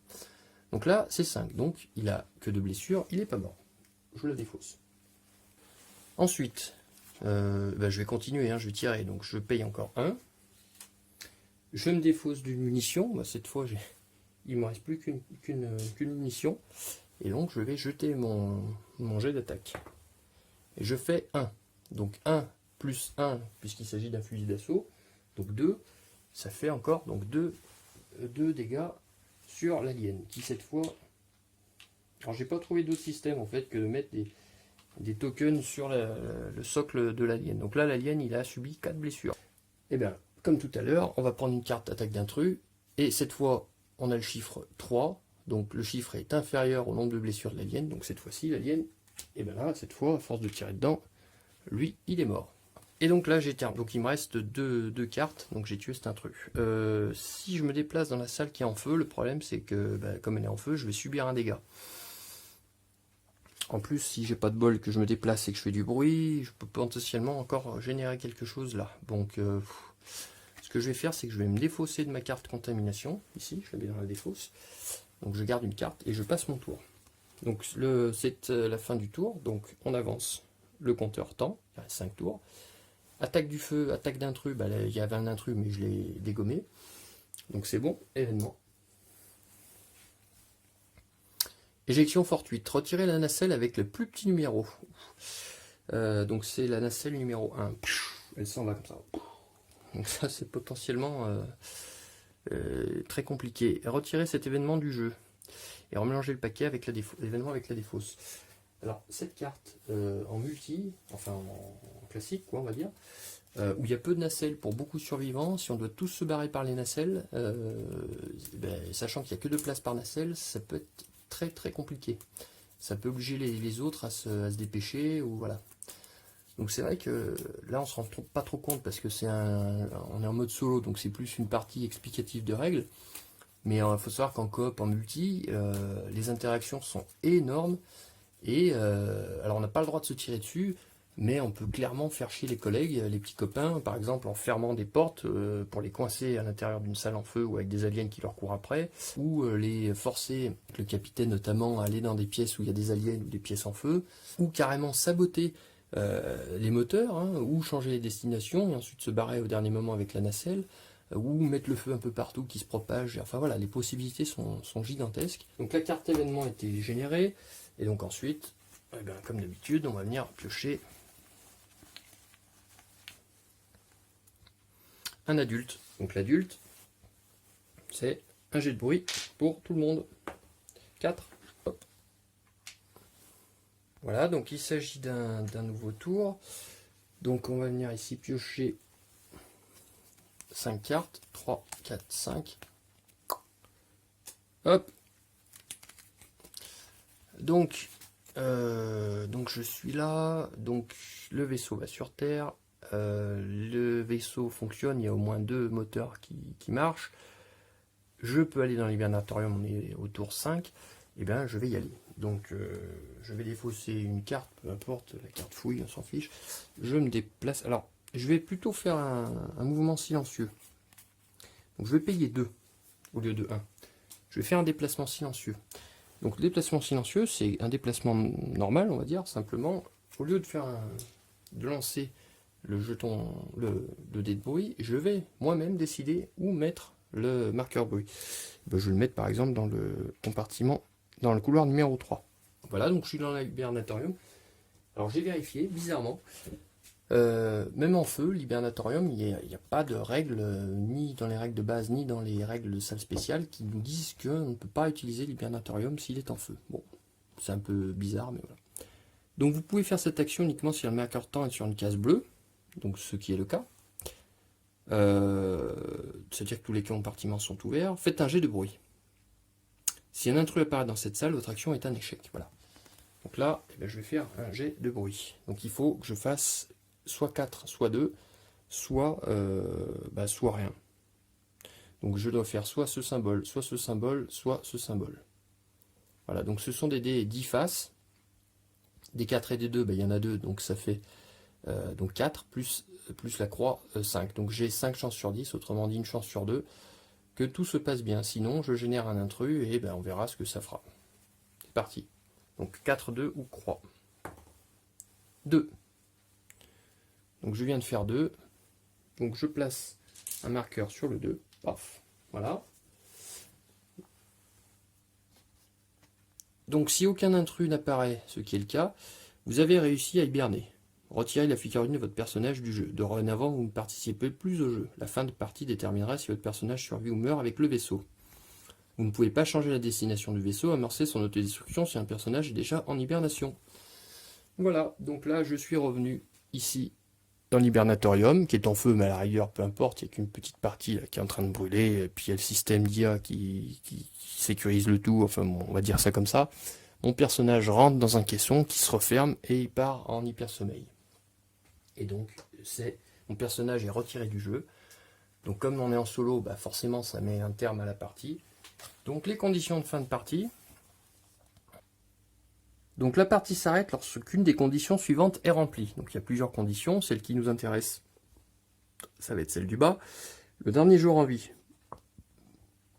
Donc là, c'est 5. Donc, il a que 2 blessures, il n'est pas mort. Je la défausse. Ensuite, je vais continuer, hein, je vais tirer. Donc, je paye encore 1. Je me défausse d'une munition. Cette fois, il ne me reste plus qu'une munition. Et donc, je vais jeter mon jet d'attaque. Et je fais 1. Donc, 1 plus 1, puisqu'il s'agit d'un fusil d'assaut. Donc, 2. Ça fait encore donc 2 dégâts sur l'alien, qui cette fois... Alors j'ai pas trouvé d'autre système en fait que de mettre des tokens sur le socle de l'alien. Donc là l'alien il a subi 4 blessures. Et bien comme tout à l'heure, on va prendre une carte attaque d'intrus, et cette fois on a le chiffre 3, donc le chiffre est inférieur au nombre de blessures de l'alien, donc cette fois-ci l'alien, et bien là cette fois à force de tirer dedans, lui il est mort. Et donc là j'ai terminé. Donc il me reste deux cartes, donc j'ai tué cet intrus. Si je me déplace dans la salle qui est en feu, le problème c'est que comme elle est en feu, je vais subir un dégât. En plus, si j'ai pas de bol, que je me déplace et que je fais du bruit, je peux potentiellement encore générer quelque chose là. Donc ce que je vais faire, c'est que je vais me défausser de ma carte contamination. Ici, je la mets dans la défausse. Donc je garde une carte et je passe mon tour. Donc c'est la fin du tour, donc on avance le compteur temps, il reste 5 tours. Attaque du feu, attaque d'intrus, il y avait un intrus mais je l'ai dégommé. Donc c'est bon, événement. Éjection fortuite, retirer la nacelle avec le plus petit numéro. Donc c'est la nacelle numéro 1. Elle s'en va comme ça. Donc ça c'est potentiellement très compliqué. Retirer cet événement du jeu. Et remélanger le paquet avec l'événement avec la défausse. Alors cette carte en multi, enfin en classique quoi on va dire, où il y a peu de nacelles pour beaucoup de survivants, si on doit tous se barrer par les nacelles, sachant qu'il n'y a que 2 places par nacelle, ça peut être très très compliqué. Ça peut obliger les autres à se dépêcher, ou voilà. Donc c'est vrai que là on se rend pas trop compte parce que on est en mode solo, donc c'est plus une partie explicative de règles. Mais il faut savoir qu'en coop, en multi, les interactions sont énormes. Et alors on n'a pas le droit de se tirer dessus, mais on peut clairement faire chier les collègues, les petits copains, par exemple en fermant des portes pour les coincer à l'intérieur d'une salle en feu ou avec des aliens qui leur courent après, ou les forcer, le capitaine notamment, à aller dans des pièces où il y a des aliens ou des pièces en feu, ou carrément saboter les moteurs, hein, ou changer les destinations et ensuite se barrer au dernier moment avec la nacelle, ou mettre le feu un peu partout qui se propage. Enfin voilà, les possibilités sont gigantesques. Donc la carte événement a été générée, et donc ensuite, eh bien, comme d'habitude, on va venir piocher un adulte. Donc l'adulte, c'est un jet de bruit pour tout le monde. 4. Hop. Voilà, donc il s'agit d'un nouveau tour. Donc on va venir ici piocher 5 cartes. 3, 4, 5. Hop. Donc je suis là. Donc le vaisseau va sur Terre. Le vaisseau fonctionne, il y a au moins 2 moteurs qui marchent. Je peux aller dans l'hibernatorium, on est au tour 5. Et bien je vais y aller. Donc je vais défausser une carte, peu importe, la carte fouille, on s'en fiche. Je me déplace. Alors je vais plutôt faire un mouvement silencieux. Donc je vais payer 2 au lieu de 1. Je vais faire un déplacement silencieux. Donc le déplacement silencieux, c'est un déplacement normal, on va dire, simplement, au lieu de lancer le jeton, le dé de bruit, je vais moi-même décider où mettre le marqueur bruit. Ben, je vais le mettre par exemple dans le compartiment, dans le couloir numéro 3. Voilà, donc je suis dans l'hibernatorium. Alors j'ai vérifié, bizarrement, même en feu, l'hibernatorium, il n'y a pas de règles, ni dans les règles de base, ni dans les règles de salle spéciale, qui nous disent qu'on ne peut pas utiliser l'hibernatorium s'il est en feu. Bon, c'est un peu bizarre, mais voilà. Donc vous pouvez faire cette action uniquement si le marqueur temps est sur une case bleue, donc ce qui est le cas. C'est-à-dire que tous les compartiments sont ouverts. Faites un jet de bruit. Si un intrus apparaît dans cette salle, votre action est un échec. Voilà. Donc là, eh bien, je vais faire un jet de bruit. Donc il faut que je fasse soit 4, soit 2, soit rien. Donc je dois faire soit ce symbole, soit ce symbole, soit ce symbole. Voilà, donc ce sont des dés 10 faces. Des 4 et des 2, il y en a 2, donc ça fait donc 4 plus la croix 5. Donc j'ai 5 chances sur 10, autrement dit une chance sur 2, que tout se passe bien. Sinon, je génère un intrus et on verra ce que ça fera. C'est parti. Donc 4, 2 ou croix. 2. Donc je viens de faire 2. Donc je place un marqueur sur le 2. Paf. Voilà. Donc si aucun intrus n'apparaît, ce qui est le cas, vous avez réussi à hiberner. Retirez la figurine de votre personnage du jeu. Dorénavant, vous ne participez plus au jeu. La fin de partie déterminera si votre personnage survit ou meurt avec le vaisseau. Vous ne pouvez pas changer la destination du vaisseau, amorcer son autodestruction si un personnage est déjà en hibernation. Voilà, donc là je suis revenu ici dans l'hibernatorium, qui est en feu, mais à la rigueur, peu importe, il n'y a qu'une petite partie là, qui est en train de brûler, et puis il y a le système d'IA qui sécurise le tout, enfin bon, on va dire ça comme ça. Mon personnage rentre dans un caisson qui se referme et il part en hyper-sommeil. Et donc, mon personnage est retiré du jeu. Donc comme on est en solo, forcément ça met un terme à la partie. Donc les conditions de fin de partie. Donc la partie s'arrête lorsqu'une des conditions suivantes est remplie. Donc il y a plusieurs conditions, celle qui nous intéresse, ça va être celle du bas. Le dernier jour en vie,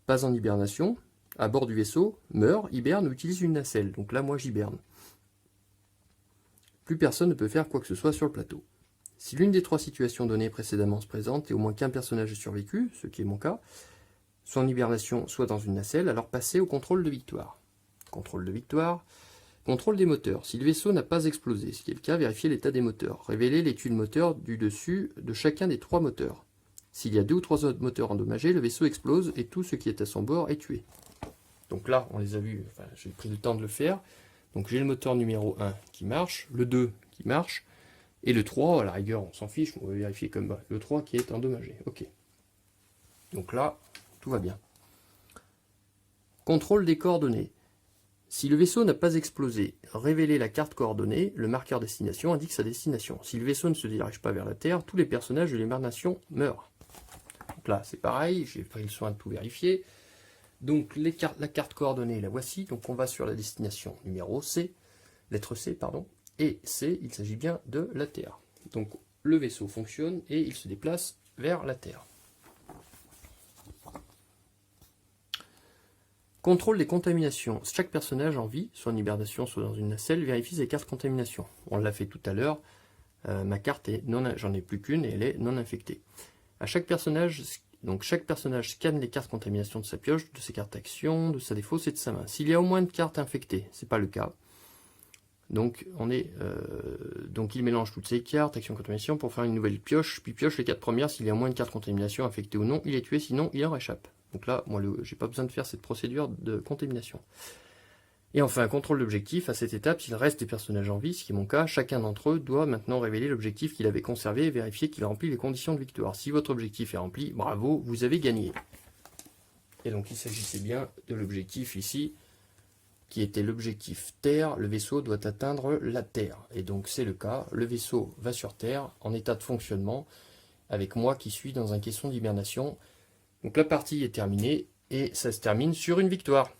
pas en hibernation, à bord du vaisseau, meurt, hiberne ou utilise une nacelle. Donc là moi j'hiberne. Plus personne ne peut faire quoi que ce soit sur le plateau. Si l'une des 3 situations données précédemment se présente et au moins qu'un personnage ait survécu, ce qui est mon cas, soit en hibernation, soit dans une nacelle, alors passez au contrôle de victoire. Contrôle de victoire. Contrôle des moteurs. Si le vaisseau n'a pas explosé, ce qui est le cas, vérifiez l'état des moteurs. Révélez les tuiles moteurs du dessus de chacun des 3 moteurs. S'il y a 2 ou 3 autres moteurs endommagés, le vaisseau explose et tout ce qui est à son bord est tué. Donc là, on les a vus, j'ai pris le temps de le faire. Donc j'ai le moteur numéro 1 qui marche, le 2 qui marche, et le 3, à la rigueur, on s'en fiche, on va vérifier comme bas. Le 3 qui est endommagé. Ok. Donc là, tout va bien. Contrôle des coordonnées. Si le vaisseau n'a pas explosé, révélez la carte coordonnée, le marqueur destination indique sa destination. Si le vaisseau ne se dirige pas vers la Terre, tous les personnages de l'hibernation meurent. Donc là, c'est pareil, j'ai pris le soin de tout vérifier. Donc la carte coordonnée, la voici. Donc on va sur la destination numéro C, lettre C, pardon. Et C, il s'agit bien de la Terre. Donc le vaisseau fonctionne et il se déplace vers la Terre. Contrôle des contaminations. Chaque personnage en vie, soit en hibernation, soit dans une nacelle, vérifie ses cartes contamination. On l'a fait tout à l'heure. Ma carte est j'en ai plus qu'une et elle est non infectée. À chaque personnage, donc chaque personnage scanne les cartes contamination de sa pioche, de ses cartes actions, de sa défausse et de sa main. S'il y a au moins de cartes infectées, c'est pas le cas. Donc il mélange toutes ces cartes, action contamination, pour faire une nouvelle pioche, puis pioche les 4 premières. S'il y a au moins de cartes contamination infectées ou non, il est tué, sinon il en réchappe. Donc là, moi, j'ai pas besoin de faire cette procédure de contamination. Et enfin, contrôle d'objectif. À cette étape, s'il reste des personnages en vie, ce qui est mon cas, chacun d'entre eux doit maintenant révéler l'objectif qu'il avait conservé et vérifier qu'il remplit les conditions de victoire. Si votre objectif est rempli, bravo, vous avez gagné. Et donc il s'agissait bien de l'objectif ici, qui était l'objectif Terre. Le vaisseau doit atteindre la Terre. Et donc c'est le cas, le vaisseau va sur Terre, en état de fonctionnement, avec moi qui suis dans un caisson d'hibernation. Donc la partie est terminée, et ça se termine sur une victoire.